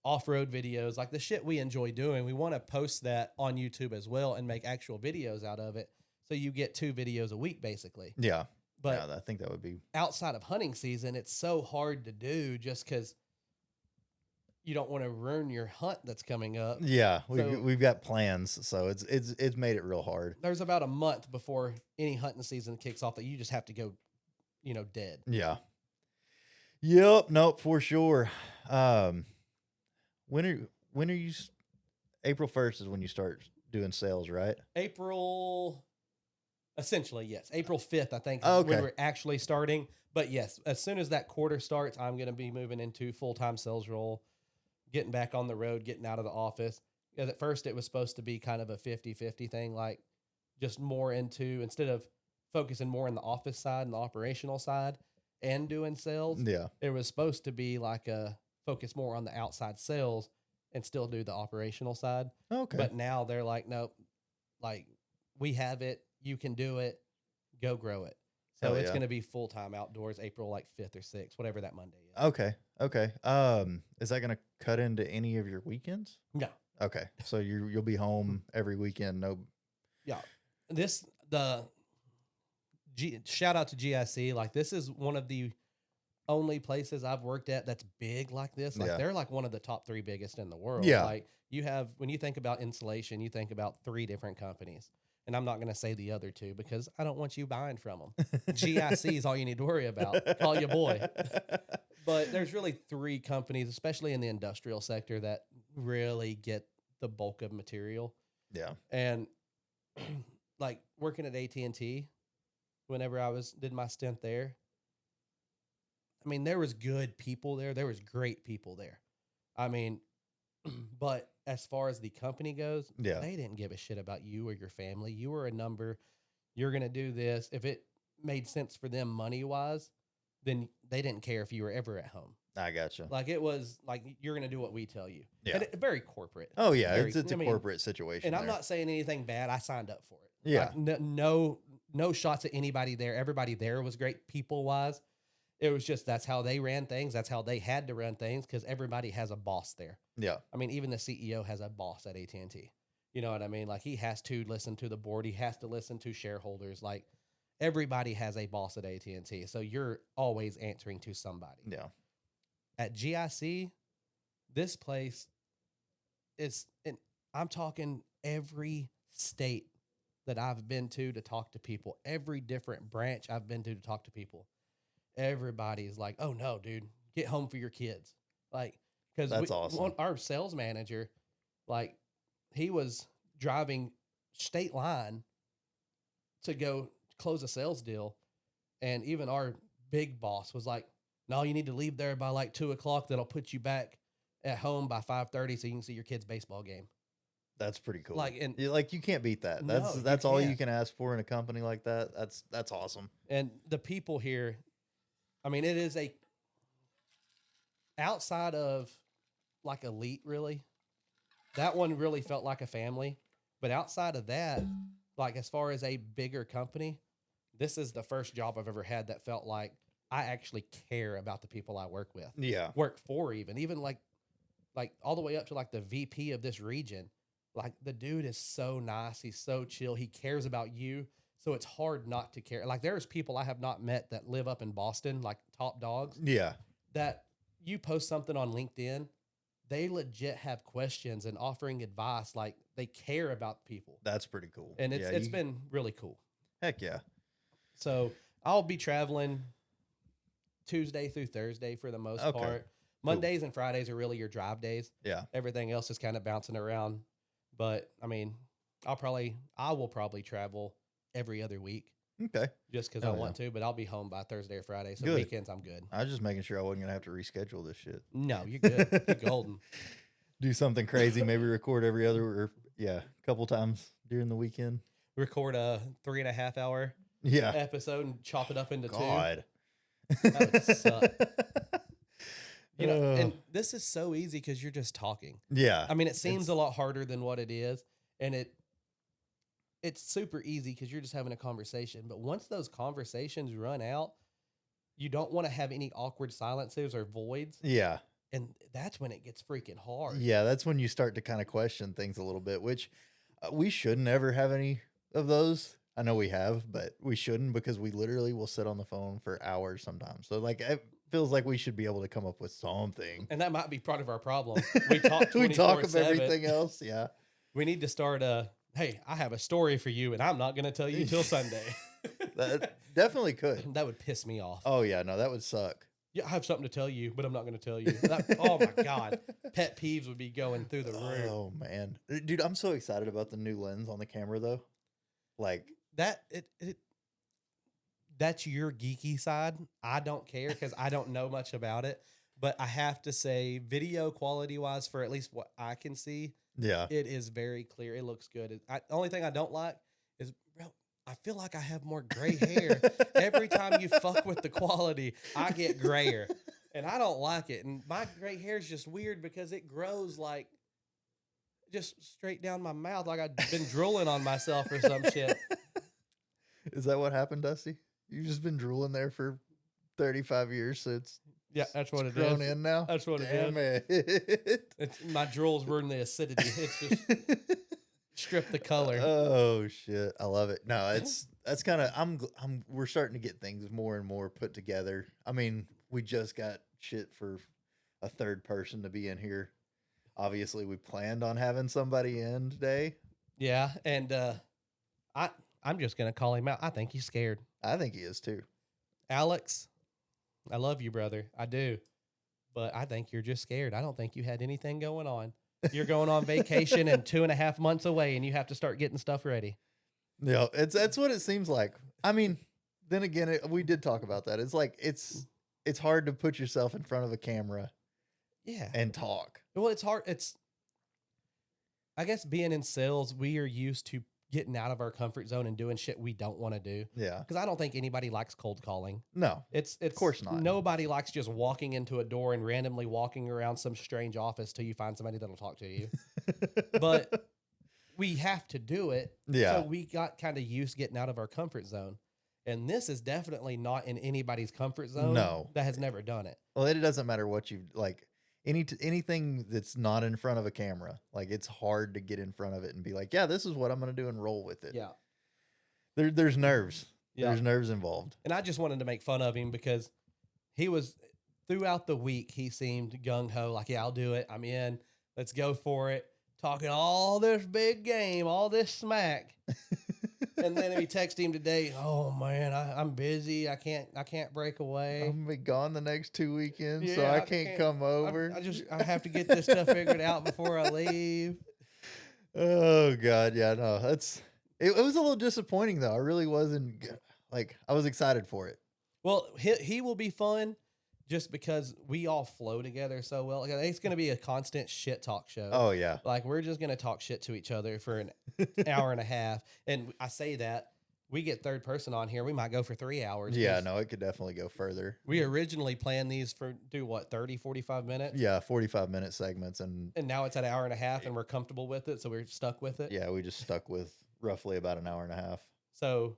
A: off-road videos, like the shit we enjoy doing. We want to post that on YouTube as well and make actual videos out of it. So you get 2 videos a week, basically.
B: Yeah.
A: But
B: I think that would be
A: outside of hunting season. It's so hard to do just because you don't want to ruin your hunt that's coming up.
B: Yeah, we've got plans, so it's made it real hard.
A: There's about a month before any hunting season kicks off that you just have to go, dead.
B: Yeah. Yep. Nope. For sure. When are you? April 1st is when you start doing sales, right?
A: Essentially, yes. April 5th, I think,
B: is
A: when we're actually starting. But yes, as soon as that quarter starts, I'm going to be moving into full-time sales role, getting back on the road, getting out of the office. Because at first it was supposed to be kind of a 50-50 thing, like just more into, instead of focusing more on the office side and the operational side and doing sales, it was supposed to be like a focus more on the outside sales and still do the operational side.
B: Okay.
A: But now they're like, nope, like we have it. You can do it. Go grow it. So it's going to be full-time outdoors, April like 5th or 6th, whatever that Monday is.
B: Okay. Is that going to cut into any of your weekends?
A: No.
B: Okay. So you'll be home every weekend. No.
A: Yeah. Shout out to GIC. Like this is one of the only places I've worked at that's big like this. Like they're like one of the top 3 biggest in the world.
B: Yeah.
A: Like when you think about insulation, you think about 3 different companies. And I'm not going to say the other 2 because I don't want you buying from them. GIC is all you need to worry about. Call your boy. But there's really 3 companies, especially in the industrial sector, that really get the bulk of material.
B: Yeah.
A: And like working at AT&T, whenever I did my stint there, I mean, there was good people there. There was great people there. I mean, but as far as the company goes, they didn't give a shit about you or your family. You were a number. You're going to do this. If it made sense for them money-wise, then they didn't care if you were ever at home.
B: I gotcha.
A: Like it was like, you're going to do what we tell you.
B: Yeah.
A: Very corporate.
B: Oh, yeah. It's a corporate situation.
A: And I'm not saying anything bad. I signed up for it.
B: Yeah.
A: Like, no shots at anybody there. Everybody there was great people-wise. It was just that's how they ran things. That's how they had to run things because everybody has a boss there.
B: Yeah.
A: I mean, even the CEO has a boss at AT&T. You know what I mean? Like he has to listen to the board. He has to listen to shareholders. Like everybody has a boss at AT&T. So you're always answering to somebody.
B: Yeah.
A: At GIC, this place is, and I'm talking every state that I've been to talk to people, every different branch I've been to talk to people. Everybody's like, oh no, dude, get home for your kids. Like, because
B: that's awesome.
A: Our sales manager, like, he was driving state line to go close a sales deal. And even our big boss was like, no, you need to leave there by like 2:00. That'll put you back at home by 5:30 so you can see your kid's baseball game.
B: That's pretty cool.
A: Like, and
B: you can't beat that. That's all you can ask for in a company like that. That's awesome.
A: And the people here, I mean, it is outside of like elite, really, that one really felt like a family. But outside of that, like as far as a bigger company, this is the first job I've ever had that felt like I actually care about the people I work with.
B: Yeah.
A: Work for even like all the way up to like the VP of this region. Like the dude is so nice. He's so chill. He cares about you. So it's hard not to care. Like there's people I have not met that live up in Boston, like top dogs.
B: Yeah.
A: That you post something on LinkedIn they legit have questions and offering advice. Like they care about people.
B: That's pretty cool.
A: And
B: Yeah,
A: it's been really cool.
B: heck yeah.
A: So I'll be traveling Tuesday through Thursday for the most
B: Okay.
A: part. Mondays and Fridays are really your drive days.
B: Yeah.
A: Everything else is kind of bouncing around. But I mean, I will probably travel every other week
B: Okay.
A: just because
B: Hell
A: I
B: yeah.
A: want to, but I'll be home by Thursday or Friday. So
B: Good.
A: weekends I'm good.
B: I was just making sure I wasn't going to have to reschedule this shit.
A: No, you're good. You're golden.
B: Do something crazy, maybe record every other or a couple times during the weekend.
A: Record a 3.5 hour
B: Yeah.
A: episode and chop it up into
B: God.
A: 2. That would suck. And this is so easy because you're just talking.
B: Yeah.
A: I mean, it seems a lot harder than what it is, and it's super easy because you're just having a conversation. But once those conversations run out, you don't want to have any awkward silences or voids,
B: Yeah.
A: and that's when it gets freaking hard.
B: Yeah, that's when you start to kind of question things a little bit, which we shouldn't ever have any of those. I know we have, but we shouldn't because we literally will sit on the phone for hours sometimes. So like it feels like we should be able to come up with something.
A: And that might be part of our problem. We talk
B: We talk
A: 24/7.
B: of everything else. Yeah.
A: We need to start hey, I have a story for you, and I'm not going to tell you till Sunday.
B: That definitely could.
A: That would piss me off.
B: Oh yeah, no, that would suck.
A: Yeah, I have something to tell you, but I'm not going to tell you. Oh my God. Pet peeves would be going through the roof.
B: Oh man. Dude, I'm so excited about the new lens on the camera though. Like
A: that's your geeky side. I don't care because I don't know much about it. But I have to say, video quality wise, for at least what I can see,
B: yeah.
A: it is very clear. It looks good. The only thing I don't like is, bro, I feel like I have more gray hair. Every time you fuck with the quality, I get grayer. And I don't like it. And my gray hair is just weird because it grows like just straight down my mouth, like I've been drooling on myself or some shit.
B: Is that what happened, Dusty? You've just been drooling there for 35 years, so it's
A: that's what it
B: grown
A: is.
B: in now.
A: That's what
B: Damn
A: it is. It's my drools ruin the acidity. It's just strip the color.
B: Oh shit, I love it. No, that's kind of we're starting to get things more and more put together. I mean, we just got shit for a third person to be in here. Obviously, we planned on having somebody in today.
A: Yeah, and I'm just gonna call him out. I think he's scared.
B: I think he is too.
A: Alex, I love you, brother. I do. But I think you're just scared. I don't think you had anything going on. You're going on vacation and 2.5 months away, and you have to start getting stuff ready.
B: Yeah, that's what it seems like. I mean, then again, we did talk about that. It's like it's hard to put yourself in front of a camera, and talk.
A: Well, it's hard. I guess being in sales, we are used to getting out of our comfort zone and doing shit we don't want to do.
B: Yeah,
A: because I don't think anybody likes cold calling.
B: No,
A: it's
B: of course not.
A: Nobody likes just walking into a door and randomly walking around some strange office till you find somebody that'll talk to you. But we have to do it.
B: Yeah.
A: So we got kind of used to getting out of our comfort zone. And this is definitely not in anybody's comfort zone.
B: No.
A: That has never done it.
B: Well, it doesn't matter what you like. Anything that's not in front of a camera, like it's hard to get in front of it and be like, yeah, this is what I'm going to do and roll with it.
A: Yeah.
B: There's nerves.
A: Yeah.
B: There's nerves involved.
A: And I just wanted to make fun of him because he was, throughout the week, he seemed gung-ho, like, yeah, I'll do it. I'm in. Let's go for it. Talking all this big game, all this smack. And then we text him today, oh, man, I'm busy. I can't break away.
B: I'm going to be gone the next 2 weekends, so
A: Yeah,
B: I can't come over.
A: I have to get this stuff figured out before I leave.
B: Oh, God. Yeah, no, it was a little disappointing, though. I really wasn't, like, I was excited for it.
A: Well, he will be fun just because we all flow together so well. It's going to be a constant shit talk show.
B: Oh, yeah.
A: Like, we're just going to talk shit to each other for an hour and a half. And I say that, we get third person on here, we might go for 3 hours.
B: Yeah, no, it could definitely go further.
A: We originally planned these do what, 30, 45 minutes?
B: Yeah, 45-minute segments. And
A: now it's at an hour and a half, and we're comfortable with it, so we're stuck with it.
B: Yeah, we just stuck with roughly about an hour and a half.
A: So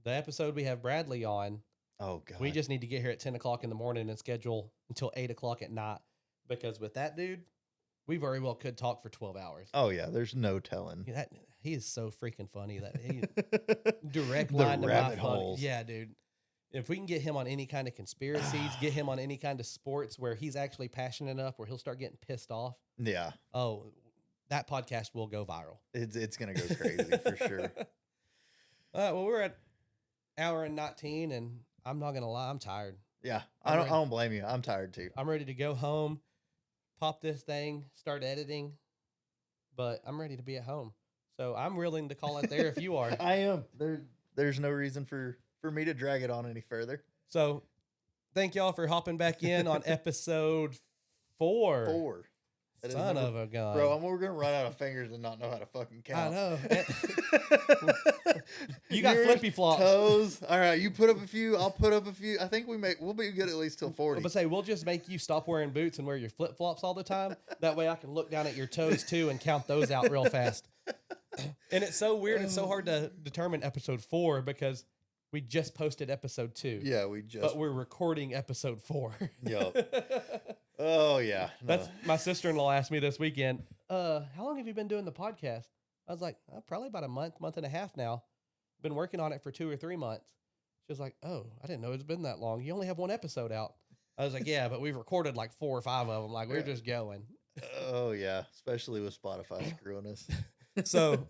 A: the episode we have Bradley on,
B: oh, God.
A: we just need to get here at 10 o'clock in the morning and schedule until 8 o'clock at night. Because with that dude, we very well could talk for 12 hours.
B: Oh, yeah. There's no telling.
A: He is so freaking funny that he direct
B: The
A: line to my
B: rabbit
A: funny.
B: holes.
A: Yeah, dude. if we can get him on any kind of conspiracies, get him on any kind of sports where he's actually passionate enough where he'll start getting pissed off.
B: Yeah.
A: Oh, that podcast will go viral.
B: It's going to go crazy for sure.
A: Well, we're at hour and 19, and I'm not going to lie, I'm tired.
B: Yeah. I don't blame you. I'm tired too.
A: I'm ready to go home, pop this thing, start editing, but I'm ready to be at home. So I'm willing to call it there if you are.
B: I am. There's no reason for me to drag it on any further.
A: So thank y'all for hopping back in on episode 4.
B: 4.
A: Son of a gun.
B: Bro, we're going to run out of fingers and not know how to fucking count.
A: I know. You got flippy flops.
B: Toes. All right, you put up a few. I'll put up a few. I think we'll be good at least till 40.
A: But say, we'll just make you stop wearing boots and wear your flip flops all the time. That way I can look down at your toes too and count those out real fast. And it's so weird. It's so hard to determine episode 4 because we just posted episode 2.
B: Yeah,
A: But we're recording episode 4.
B: Yep. Oh yeah. No.
A: That's my sister-in-law asked me this weekend, how long have you been doing the podcast? I was like, probably about a month and a half now. Been working on it for 2 or 3 months. She was like, oh, I didn't know it's been that long. You only have 1 episode out. I was like, yeah, but we've recorded like 4 or 5 of them. Like, we're just going.
B: Oh yeah, especially with Spotify screwing us.
A: So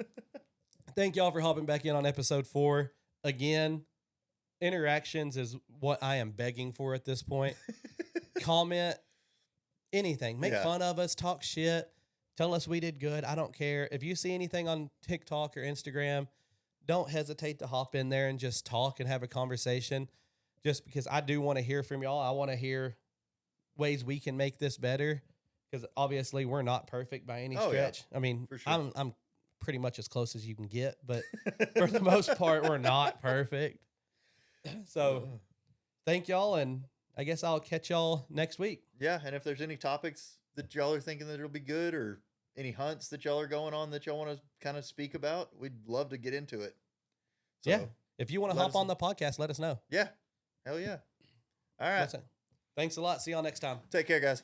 A: thank y'all for hopping back in on episode 4. Again, interactions is what I am begging for at this point. Comment, anything. Make fun of us, talk shit, tell us we did good. I don't care. If you see anything on TikTok or Instagram, don't hesitate to hop in there and just talk and have a conversation, just because I do want to hear from y'all. I want to hear ways we can make this better, because obviously we're not perfect by any stretch. Yeah. I mean, for sure. I'm pretty much as close as you can get, but for the most part, we're not perfect. So thank y'all, and I guess I'll catch y'all next week.
B: Yeah, and if there's any topics that y'all are thinking that it'll be good, or any hunts that y'all are going on that y'all want to kind of speak about, we'd love to get into it. So
A: yeah, if you want to hop on the podcast, let us know.
B: Yeah, hell yeah. All right.
A: Thanks a lot. See y'all next time.
B: Take care, guys.